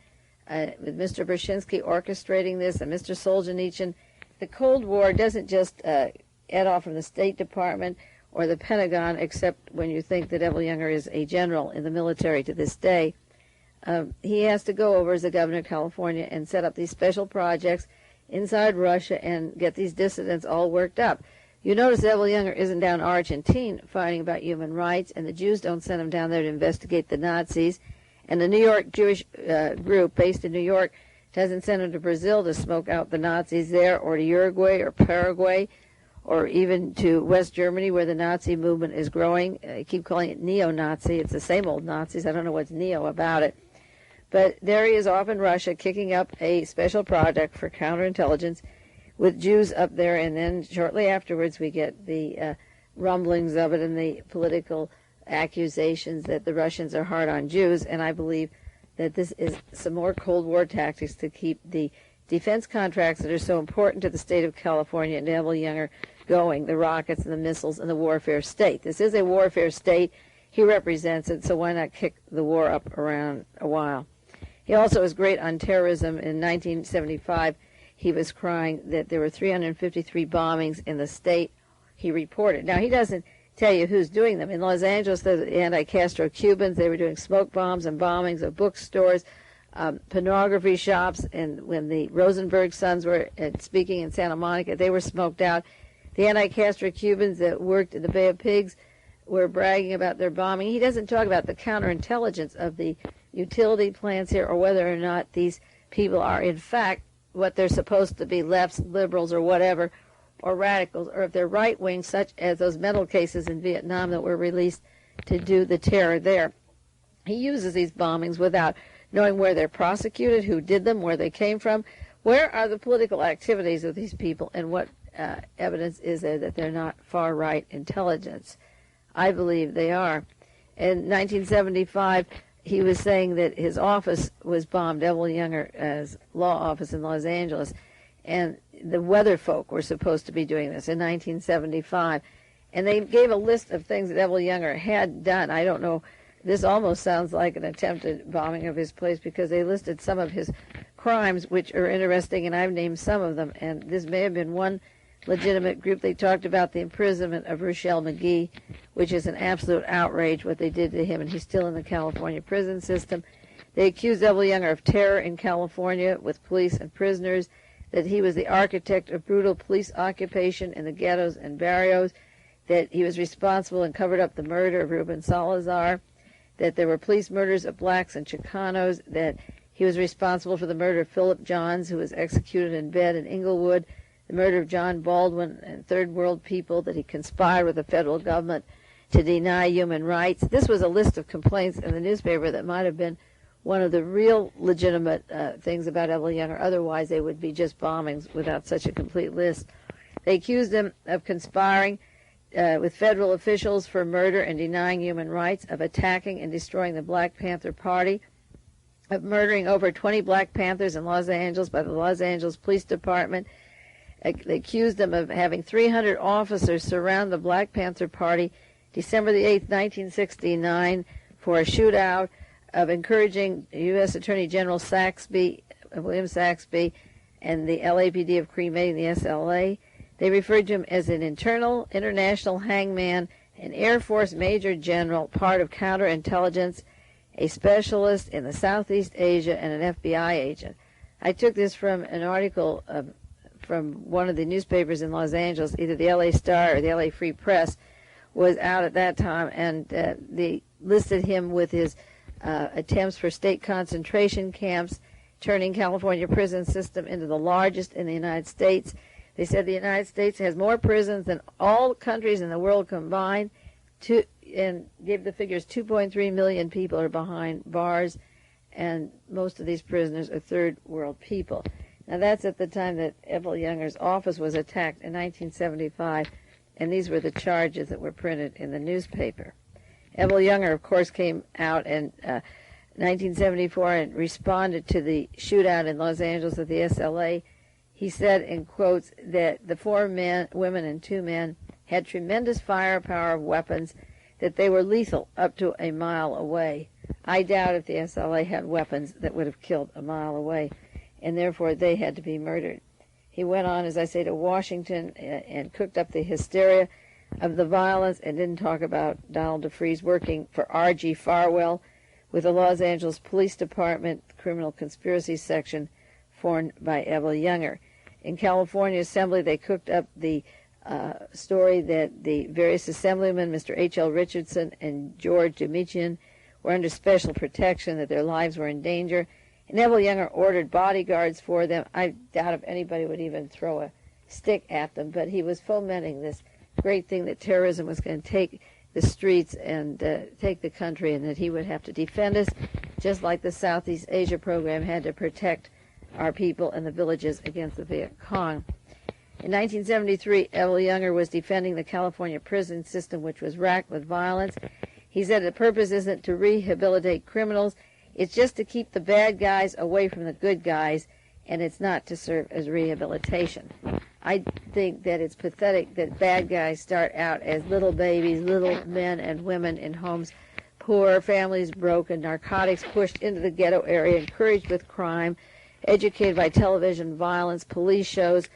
with Mr. Brzezinski orchestrating this and Mr. Solzhenitsyn. The Cold War doesn't just add off from the State Department or the Pentagon, except when you think that Evelle Younger is a general in the military to this day. He has to go over as the governor of California and set up these special projects inside Russia and get these dissidents all worked up. You notice Evelle Younger isn't down in Argentina fighting about human rights, and the Jews don't send him down there to investigate the Nazis. And the New York Jewish group based in New York doesn't send him to Brazil to smoke out the Nazis there, or to Uruguay or Paraguay, or even to West Germany where the Nazi movement is growing. I keep calling it neo-Nazi. It's the same old Nazis. I don't know what's neo about it. But there he is off in Russia kicking up a special project for counterintelligence with Jews up there, and then shortly afterwards we get the rumblings of it and the political accusations that the Russians are hard on Jews, and I believe that this is some more Cold War tactics to keep the defense contracts that are so important to the state of California and Evelle Younger going, the rockets and the missiles and the warfare state. This is a warfare state. He represents it, so why not kick the war up around a while? He also is great on terrorism. In 1975, he was crying that there were 353 bombings in the state. He reported. Now, he doesn't tell you who's doing them. In Los Angeles, the anti-Castro Cubans, they were doing smoke bombs and bombings of bookstores, pornography shops, and when the Rosenberg sons were speaking in Santa Monica, they were smoked out. The anti-Castro Cubans that worked in the Bay of Pigs were bragging about their bombing. He doesn't talk about the counterintelligence of the utility plants here, or whether or not these people are in fact what they're supposed to be, lefts, liberals, or whatever, or radicals, or if they're right-wing, such as those mental cases in Vietnam that were released to do the terror there. He uses these bombings without knowing where they're prosecuted, who did them, where they came from, where are the political activities of these people, and what evidence is there that they're not far-right intelligence? I believe they are. In 1975, he was saying that his office was bombed, Evelle Younger's law office in Los Angeles, and the weather folk were supposed to be doing this in 1975. And they gave a list of things that Evelle Younger had done. I don't know, this almost sounds like an attempted bombing of his place because they listed some of his crimes, which are interesting, and I've named some of them. And this may have been one legitimate group. They talked about the imprisonment of Ruchell McGee, which is an absolute outrage what they did to him, and he's still in the California prison system. They accused Evelle Younger of terror in California with police and prisoners, that he was the architect of brutal police occupation in the ghettos and barrios, that he was responsible and covered up the murder of Ruben Salazar, that there were police murders of blacks and Chicanos, that he was responsible for the murder of Philip Johns, who was executed in bed in Inglewood, the murder of John Baldwin and Third World people, that he conspired with the federal government to deny human rights. This was a list of complaints in the newspaper that might have been one of the real legitimate things about Evelle Younger. Otherwise, they would be just bombings without such a complete list. They accused him of conspiring with federal officials for murder and denying human rights, of attacking and destroying the Black Panther Party, of murdering over 20 Black Panthers in Los Angeles by the Los Angeles Police Department. They accused him of having 300 officers surround the Black Panther Party December the 8th, 1969, for a shootout, of encouraging U.S. Attorney General William Saxby, and the LAPD of cremating the SLA. They referred to him as an international hangman, an Air Force Major General, part of counterintelligence, a specialist in the Southeast Asia, and an FBI agent. I took this from an article from one of the newspapers in Los Angeles, either the LA Star or the LA Free Press was out at that time, and they listed him with his attempts for state concentration camps, turning California prison system into the largest in the United States. They said the United States has more prisons than all countries in the world combined, and gave the figures 2.3 million people are behind bars, and most of these prisoners are third world people. Now that's at the time that Evelle Younger's office was attacked in 1975, and these were the charges that were printed in the newspaper. Evelle Younger, of course, came out in 1974 and responded to the shootout in Los Angeles at the SLA. He said, in quotes, that the 4 women and 2 men had tremendous firepower of weapons, that they were lethal up to a mile away. I doubt if the SLA had weapons that would have killed a mile away, and therefore they had to be murdered. He went on, as I say, to Washington and cooked up the hysteria of the violence, and didn't talk about Donald DeFreeze working for R.G. Farwell with the Los Angeles Police Department Criminal Conspiracy Section formed by Evelle Younger. In California Assembly, they cooked up the story that the various assemblymen, Mr. H.L. Richardson and George Demichian, were under special protection, that their lives were in danger. And Evelle Younger ordered bodyguards for them. I doubt if anybody would even throw a stick at them, but he was fomenting this great thing that terrorism was going to take the streets and take the country, and that he would have to defend us, just like the Southeast Asia program had to protect our people and the villages against the Viet Cong. In 1973, Evelle Younger was defending the California prison system, which was racked with violence. He said the purpose isn't to rehabilitate criminals, it's just to keep the bad guys away from the good guys, and it's not to serve as rehabilitation. I think that it's pathetic that bad guys start out as little babies, little men and women in homes, poor, families broken, narcotics pushed into the ghetto area, encouraged with crime, educated by television violence, police shows,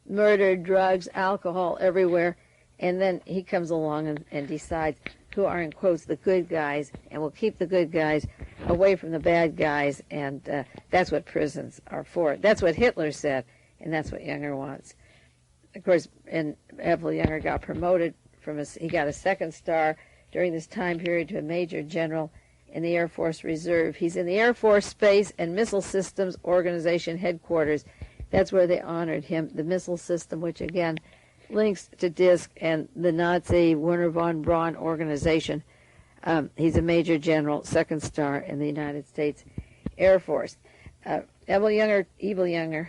murder, drugs, alcohol everywhere, and then he comes along and decides who are, in quotes, the good guys, and will keep the good guys away from the bad guys, and that's what prisons are for. That's what Hitler said, and that's what Younger wants. Of course, and Evelle Younger got promoted he got a 2nd star during this time period to a Major General in the Air Force Reserve. He's in the Air Force Space and Missile Systems Organization headquarters. That's where they honored him, the missile system, which again links to DISC and the Nazi Werner von Braun organization. He's a Major General, 2nd star in the United States Air Force. Eville Younger,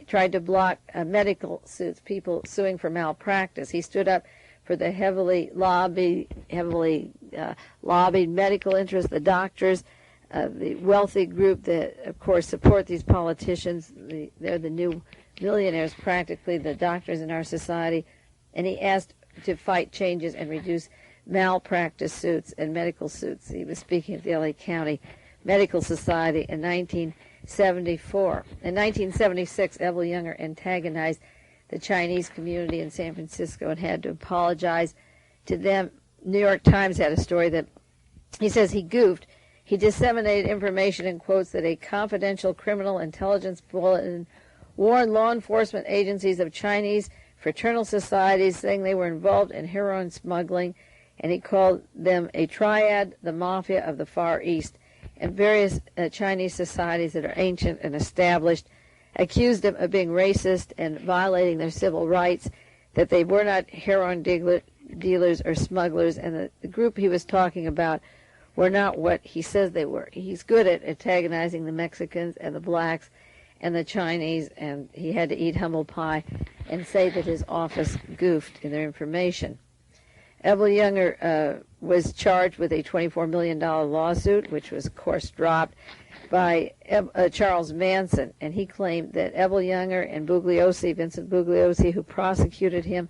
tried to block medical suits, people suing for malpractice. He stood up for the heavily lobbied medical interests, the doctors, the wealthy group that, of course, support these politicians. They're the new millionaires, practically, the doctors in our society. And he asked to fight changes and reduce malpractice suits and medical suits. He was speaking at the LA County Medical Society in 1974. In 1976, Eville Younger antagonized the Chinese community in San Francisco and had to apologize to them. New York Times had a story that he says he goofed. He disseminated information and quotes that a confidential criminal intelligence bulletin warned law enforcement agencies of Chinese fraternal societies, saying they were involved in heroin smuggling, and he called them a triad, the mafia of the Far East, and various Chinese societies that are ancient and established accused them of being racist and violating their civil rights, that they were not heroin dealers or smugglers, and the group he was talking about were not what he says they were. He's good at antagonizing the Mexicans and the blacks and the Chinese, and he had to eat humble pie and say that his office goofed in their information. Eville Younger was charged with a $24 million lawsuit, which was, of course, dropped by Charles Manson, and he claimed that Eville Younger and Bugliosi, Vincent Bugliosi, who prosecuted him,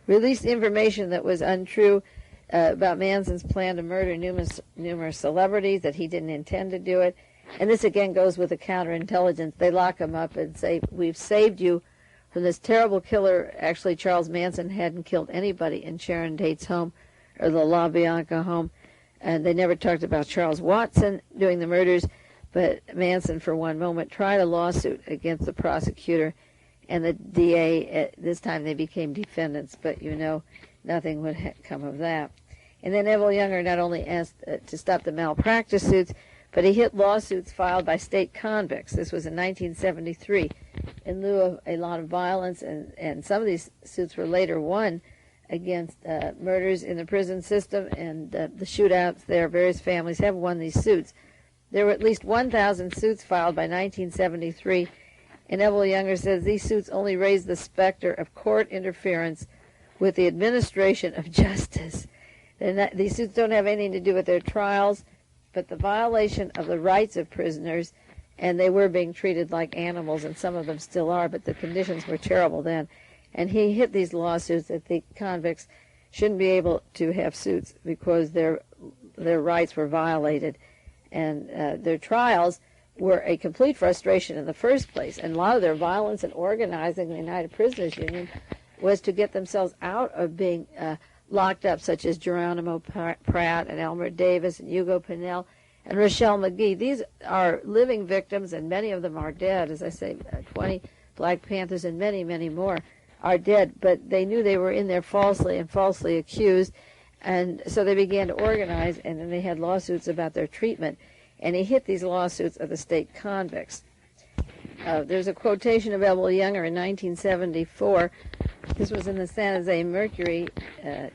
released information that was untrue about Manson's plan to murder numerous celebrities, that he didn't intend to do it. And this again goes with the counterintelligence. They lock him up and say, we've saved you from this terrible killer. Actually, Charles Manson hadn't killed anybody in Sharon Tate's home or the La Bianca home. And they never talked about Charles Watson doing the murders. But Manson, for one moment, tried a lawsuit against the prosecutor and the DA. This time they became defendants, but nothing would come of that. And then Eville Younger not only asked to stop the malpractice suits, but he hit lawsuits filed by state convicts. This was in 1973 in lieu of a lot of violence, and some of these suits were later won against murders in the prison system and the shootouts there. Various families have won these suits. There were at least 1,000 suits filed by 1973, and Eville Younger says these suits only raise the specter of court interference with the administration of justice. These suits don't have anything to do with their trials, but the violation of the rights of prisoners, and they were being treated like animals, and some of them still are, but the conditions were terrible then. And he hit these lawsuits that the convicts shouldn't be able to have suits because their rights were violated. And their trials were a complete frustration in the first place. And a lot of their violence and organizing the United Prisoners Union was to get themselves out of being locked up, such as Geronimo Pratt and Elmer Davis and Hugo Pinnell and Rochelle McGee. These are living victims, and many of them are dead. As I say, 20 Black Panthers and many, many more are dead. But they knew they were in there falsely and falsely accused, and so they began to organize, and then they had lawsuits about their treatment. And he hit these lawsuits of the state convicts. There's a quotation of Eville Younger in 1974. This was in the San Jose Mercury,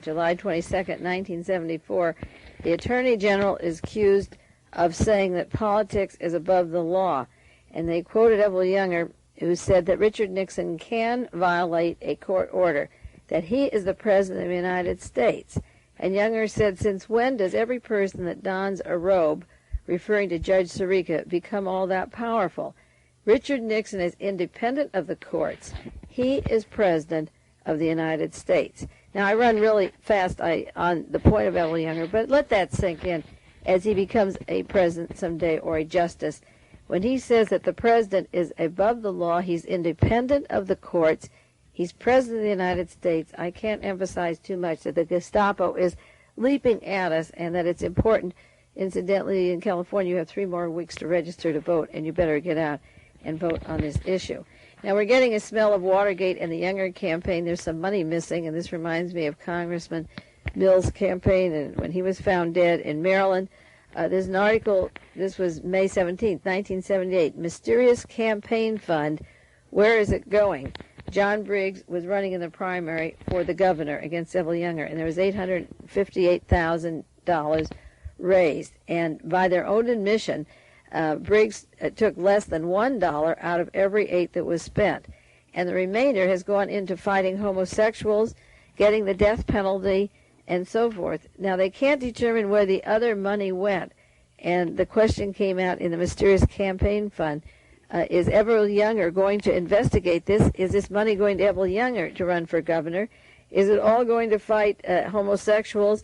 July 22nd, 1974. The Attorney General is accused of saying that politics is above the law. And they quoted Eville Younger, who said that Richard Nixon can violate a court order, that he is the President of the United States. And Younger said, since when does every person that dons a robe, referring to Judge Sirica, become all that powerful? Richard Nixon is independent of the courts. He is President of the United States. Now, I run really fast on the point of Eville Younger, but let that sink in as he becomes a president someday or a justice. When he says that the president is above the law, he's independent of the courts, he's President of the United States, I can't emphasize too much that the Gestapo is leaping at us and that it's important. Incidentally, in California, you have 3 more weeks to register to vote, and you better get out and vote on this issue. Now, we're getting a smell of Watergate and the Younger campaign. There's some money missing, and this reminds me of Congressman Mills' campaign and when he was found dead in Maryland. There's an article, this was May 17th, 1978, Mysterious Campaign Fund, where is it going? John Briggs was running in the primary for the governor against Eville Younger, and there was $858,000 raised. And by their own admission, Briggs took less than $1 out of every 8 that was spent. And the remainder has gone into fighting homosexuals, getting the death penalty, and so forth. Now, they can't determine where the other money went. And the question came out in the mysterious campaign fund. Is Evelle Younger going to investigate this? Is this money going to Evelle Younger to run for governor? Is it all going to fight homosexuals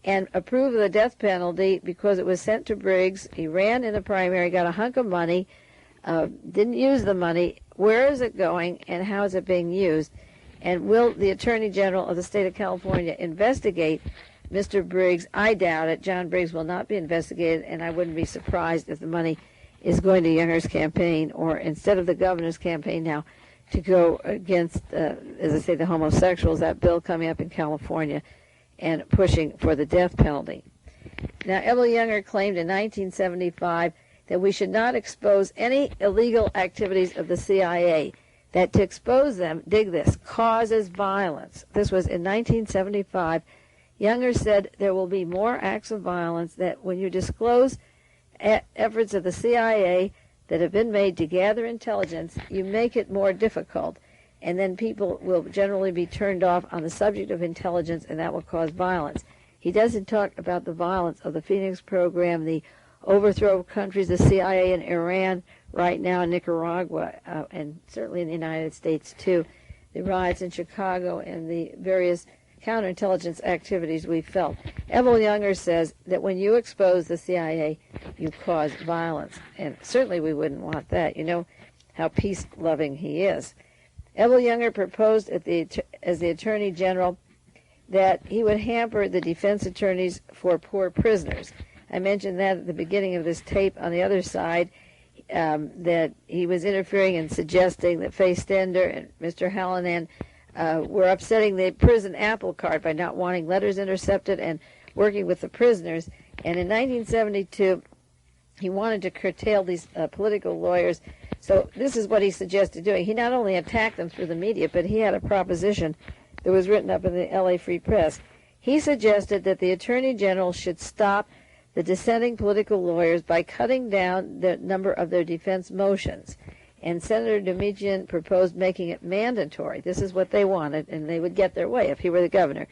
and approve of the death penalty because it was sent to Briggs? He ran in the primary, got a hunk of money, didn't use the money. Where is it going, and how is it being used? And will the Attorney General of the state of California investigate Mr. Briggs? I doubt it. John Briggs will not be investigated, and I wouldn't be surprised if the money is going to Younger's campaign, or instead of the governor's campaign now, to go against, as I say, the homosexuals, that bill coming up in California, and pushing for the death penalty. Now, Evelle Younger claimed in 1975 that we should not expose any illegal activities of the CIA, that to expose them, dig this, causes violence. This was in 1975. Younger said there will be more acts of violence, that when you disclose efforts of the CIA that have been made to gather intelligence, you make it more difficult, and then people will generally be turned off on the subject of intelligence, and that will cause violence. He doesn't talk about the violence of the Phoenix program, the overthrow of countries, the CIA in Iran right now, in Nicaragua, and certainly in the United States too, the riots in Chicago, and the various counterintelligence activities we felt. Evelle Younger says that when you expose the CIA, you cause violence, and certainly we wouldn't want that. You know how peace-loving he is. Evelle Younger proposed as the Attorney General that he would hamper the defense attorneys for poor prisoners. I mentioned that at the beginning of this tape. On the other side, that he was interfering and suggesting that Faye Stender and Mr. Hallinan were upsetting the prison apple cart by not wanting letters intercepted and working with the prisoners. And in 1972, he wanted to curtail these political lawyers. So this is what he suggested doing. He not only attacked them through the media, but he had a proposition that was written up in the LA Free Press. He suggested that the Attorney General should stop the dissenting political lawyers by cutting down the number of their defense motions. And Senator Domitian proposed making it mandatory. This is what they wanted, and they would get their way if he were the governor.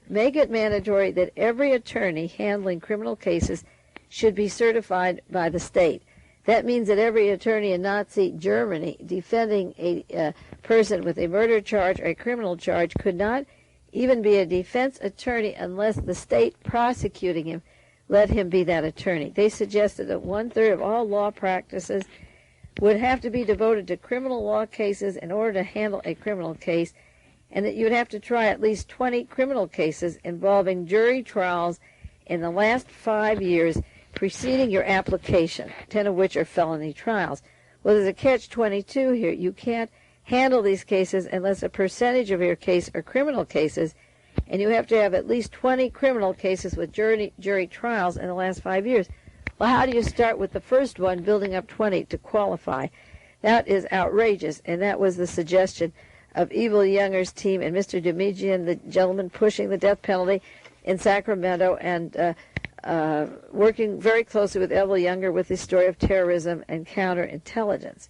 Make it mandatory that every attorney handling criminal cases should be certified by the state. That means that every attorney in Nazi Germany defending a person with a murder charge or a criminal charge could not even be a defense attorney unless the state prosecuting him let him be that attorney. They suggested that 1/3 of all law practices would have to be devoted to criminal law cases in order to handle a criminal case, and that you would have to try at least 20 criminal cases involving jury trials in the last 5 years preceding your application, 10 of which are felony trials. Well, there's a catch-22 here. You can't handle these cases unless a percentage of your case are criminal cases, and you have to have at least 20 criminal cases with jury trials in the last 5 years. Well, how do you start with the first one, building up 20 to qualify? That is outrageous, and that was the suggestion of Evelle Younger's team and Mr. Domitian, the gentleman pushing the death penalty in Sacramento, and working very closely with Evelle Younger with the story of terrorism and counterintelligence.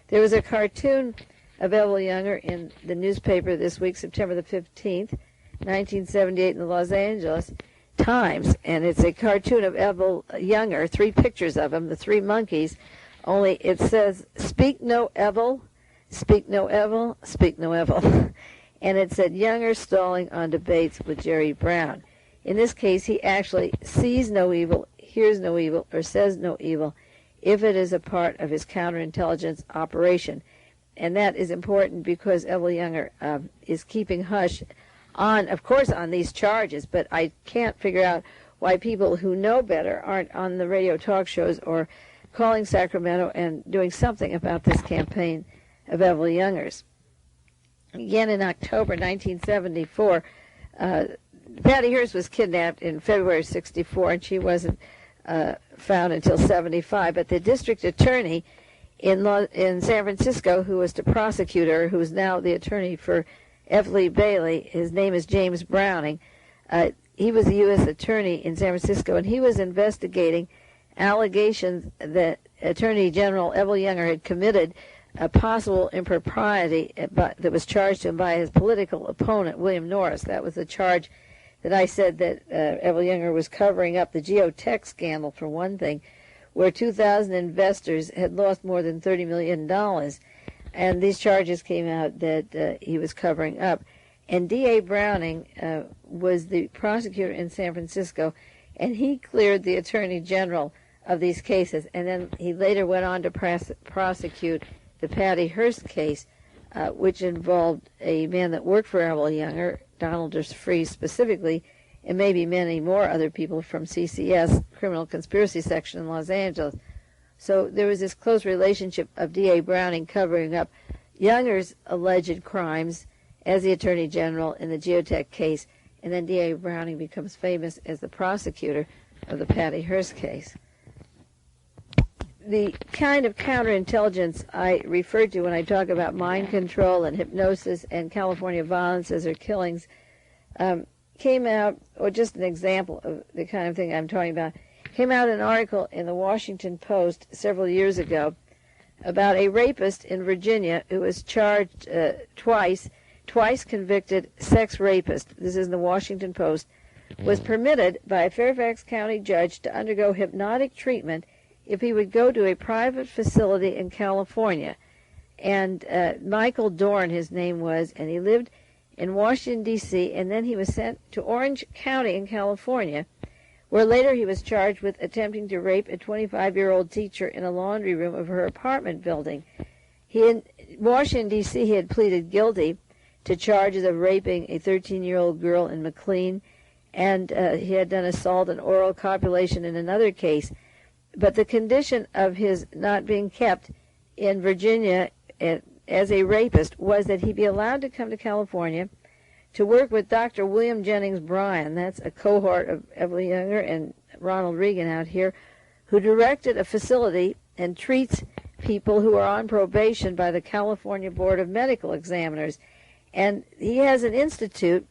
There was a cartoon of Evelle Younger in the newspaper this week, September the 15th, 1978, in the Los Angeles Times, and it's a cartoon of Evelle Younger, 3 pictures of him, the 3 monkeys, only it says, "Speak no Evelle, speak no Evelle, speak no Evelle." And it said, "Younger stalling on debates with Jerry Brown." In this case, he actually sees no evil, hears no evil, or says no evil if it is a part of his counterintelligence operation. And that is important because Evelle Younger is keeping hush on, of course, on these charges, but I can't figure out why people who know better aren't on the radio talk shows or calling Sacramento and doing something about this campaign of Evelle Younger's. Again, in October 1974, Patty Hearst was kidnapped in February 64, and she wasn't found until 75. But the district attorney in San Francisco, who was to prosecute her, who is now the attorney for F. Lee Bailey, his name is James Browning. He was a U.S. attorney in San Francisco, and he was investigating allegations that Attorney General Evelle Younger had committed a possible impropriety that was charged to him by his political opponent, William Norris. That was the charge that I said that Evelle Younger was covering up the geotech scandal, for one thing, where 2,000 investors had lost more than $30 million. And these charges came out that he was covering up. And D.A. Browning was the prosecutor in San Francisco, and he cleared the Attorney General of these cases. And then he later went on to prosecute the Patty Hearst case, which involved a man that worked for Evelle Younger, Donald Freeze specifically, and maybe many more other people from CCS, Criminal Conspiracy Section in Los Angeles. So there was this close relationship of D.A. Browning covering up Younger's alleged crimes as the Attorney General in the geotech case, and then D.A. Browning becomes famous as the prosecutor of the Patty Hearst case. The kind of counterintelligence I refer to when I talk about mind control and hypnosis and California violences or killings came out, or just an example of the kind of thing I'm talking about, came out an article in the Washington Post several years ago about a rapist in Virginia who was charged twice convicted sex rapist. This is in the Washington Post, was permitted by a Fairfax County judge to undergo hypnotic treatment if he would go to a private facility in California. And Michael Dorn, his name was, and he lived in Washington, D.C., and then he was sent to Orange County in California, where later he was charged with attempting to rape a 25-year-old teacher in a laundry room of her apartment building. In Washington, D.C., he had pleaded guilty to charges of raping a 13-year-old girl in McLean, and he had done assault and oral copulation in another case. But the condition of his not being kept in Virginia as a rapist was that he be allowed to come to California to work with Dr. William Jennings Bryan. That's a cohort of Evelle Younger and Ronald Reagan out here, who directed a facility and treats people who are on probation by the California Board of Medical Examiners. And he has an institute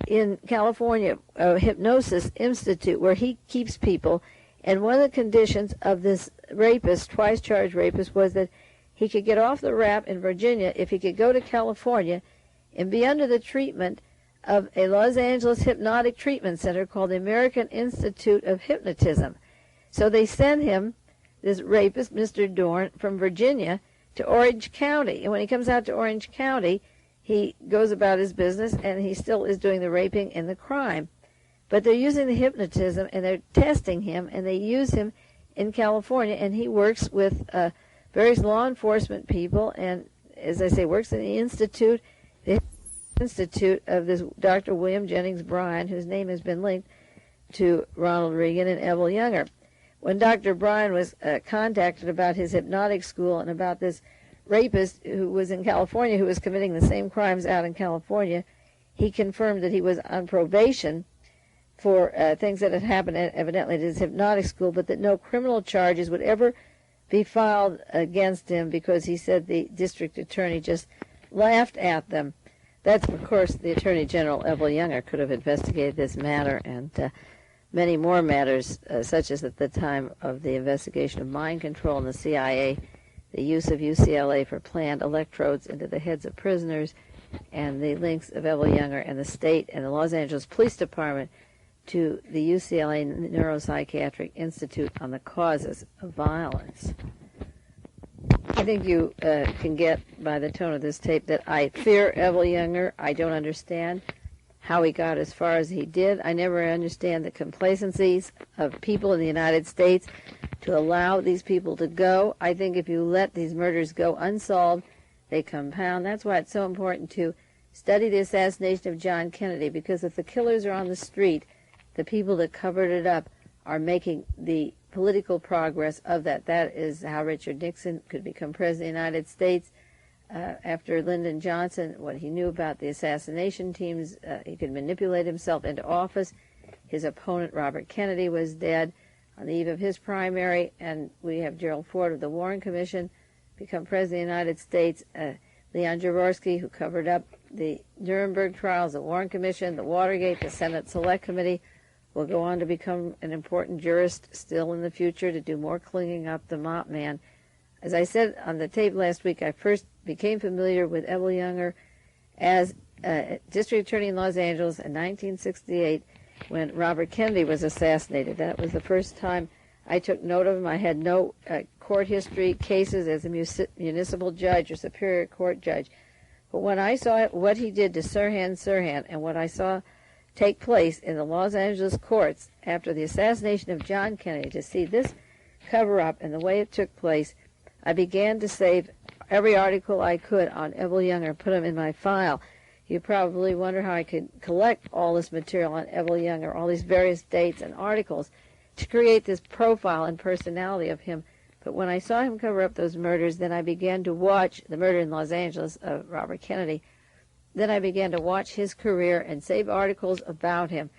in California, a hypnosis institute, where he keeps people. And one of the conditions of this rapist, twice charged rapist, was that he could get off the rap in Virginia if he could go to California and be under the treatment of a Los Angeles hypnotic treatment center called the American Institute of Hypnotism. So they sent him, this rapist, Mr. Dorn, from Virginia to Orange County. And when he comes out to Orange County, he goes about his business, and he still is doing the raping and the crime. But they're using the hypnotism, and they're testing him, and they use him in California, and he works with various law enforcement people, and, as I say, works in the institute of this Dr. William Jennings Bryan, whose name has been linked to Ronald Reagan and Evelle Younger. When Dr. Bryan was contacted about his hypnotic school and about this rapist who was in California, who was committing the same crimes out in California, he confirmed that he was on probation for things that had happened evidently at his hypnotic school, but that no criminal charges would ever be filed against him because he said the district attorney just laughed at them. That's, of course, the Attorney General, Evelle Younger, could have investigated this matter and many more matters, such as at the time of the investigation of mind control in the CIA, the use of UCLA for planned electrodes into the heads of prisoners, and the links of Evelle Younger and the state and the Los Angeles Police Department to the UCLA Neuropsychiatric Institute on the causes of violence. I think you can get by the tone of this tape that I fear Evelle Younger. I don't understand how he got as far as he did. I never understand the complacencies of people in the United States to allow these people to go. I think if you let these murders go unsolved, they compound. That's why it's so important to study the assassination of John Kennedy, because if the killers are on the street, the people that covered it up are making the political progress of that. That is how Richard Nixon could become president of the United States. After Lyndon Johnson, what he knew about the assassination teams, he could manipulate himself into office. His opponent, Robert Kennedy, was dead on the eve of his primary, and we have Gerald Ford of the Warren Commission become president of the United States. Leon Jaworski, who covered up the Nuremberg trials, the Warren Commission, the Watergate, the Senate Select Committee, will go on to become an important jurist still in the future to do more cleaning up the mop man. As I said on the tape last week, I first became familiar with Evelle Younger as district attorney in Los Angeles in 1968 when Robert Kennedy was assassinated. That was the first time I took note of him. I had no court history cases as a municipal judge or superior court judge. But when I saw what he did to Sirhan and what I saw take place in the Los Angeles courts after the assassination of John Kennedy, to see this cover-up and the way it took place, I began to save every article I could on Evelle Younger, put them in my file. You probably wonder how I could collect all this material on Evelle Younger, all these various dates and articles, to create this profile and personality of him. But when I saw him cover up those murders, then I began to watch the murder in Los Angeles of Robert Kennedy. Then I began to watch his career and save articles about him.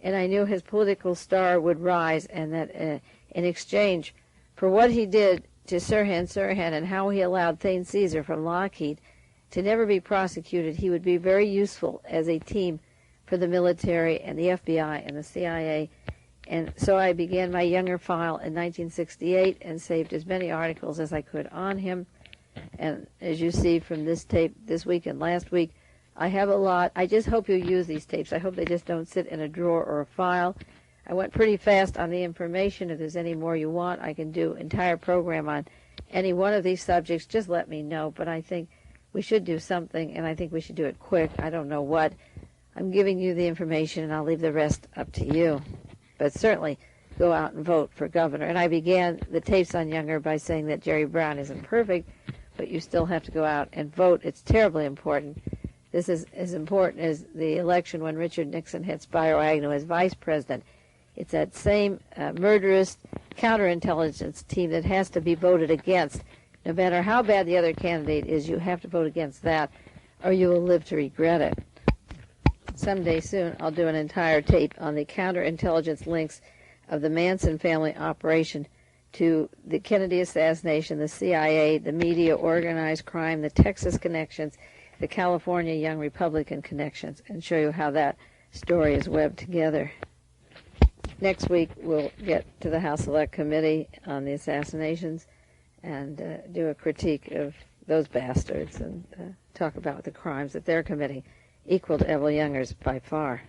And I knew his political star would rise, and that in exchange for what he did to Sirhan and how he allowed Thane Caesar from Lockheed to never be prosecuted, he would be very useful as a team for the military and the FBI and the CIA. And so I began my Younger file in 1968 and saved as many articles as I could on him. And as you see from this tape this week and last week, I have a lot. I just hope you use these tapes. I hope they just don't sit in a drawer or a file. I went pretty fast on the information. If there's any more you want, I can do an entire program on any one of these subjects. Just let me know. But I think we should do something, and I think we should do it quick. I don't know what. I'm giving you the information, and I'll leave the rest up to you. But certainly go out and vote for governor. And I began the tapes on Younger by saying that Jerry Brown isn't perfect, but you still have to go out and vote. It's terribly important. This is as important as the election when Richard Nixon had Spiro Agnew as vice president. It's that same murderous counterintelligence team that has to be voted against. No matter how bad the other candidate is, you have to vote against that, or you will live to regret it. Someday soon, I'll do an entire tape on the counterintelligence links of the Manson family operation to the Kennedy assassination, the CIA, the media, organized crime, the Texas connections, the California Young Republican connections, and show you how that story is webbed together. Next week, we'll get to the House Select Committee on the assassinations and do a critique of those bastards and talk about the crimes that they're committing, equal to Evelle Younger's by far.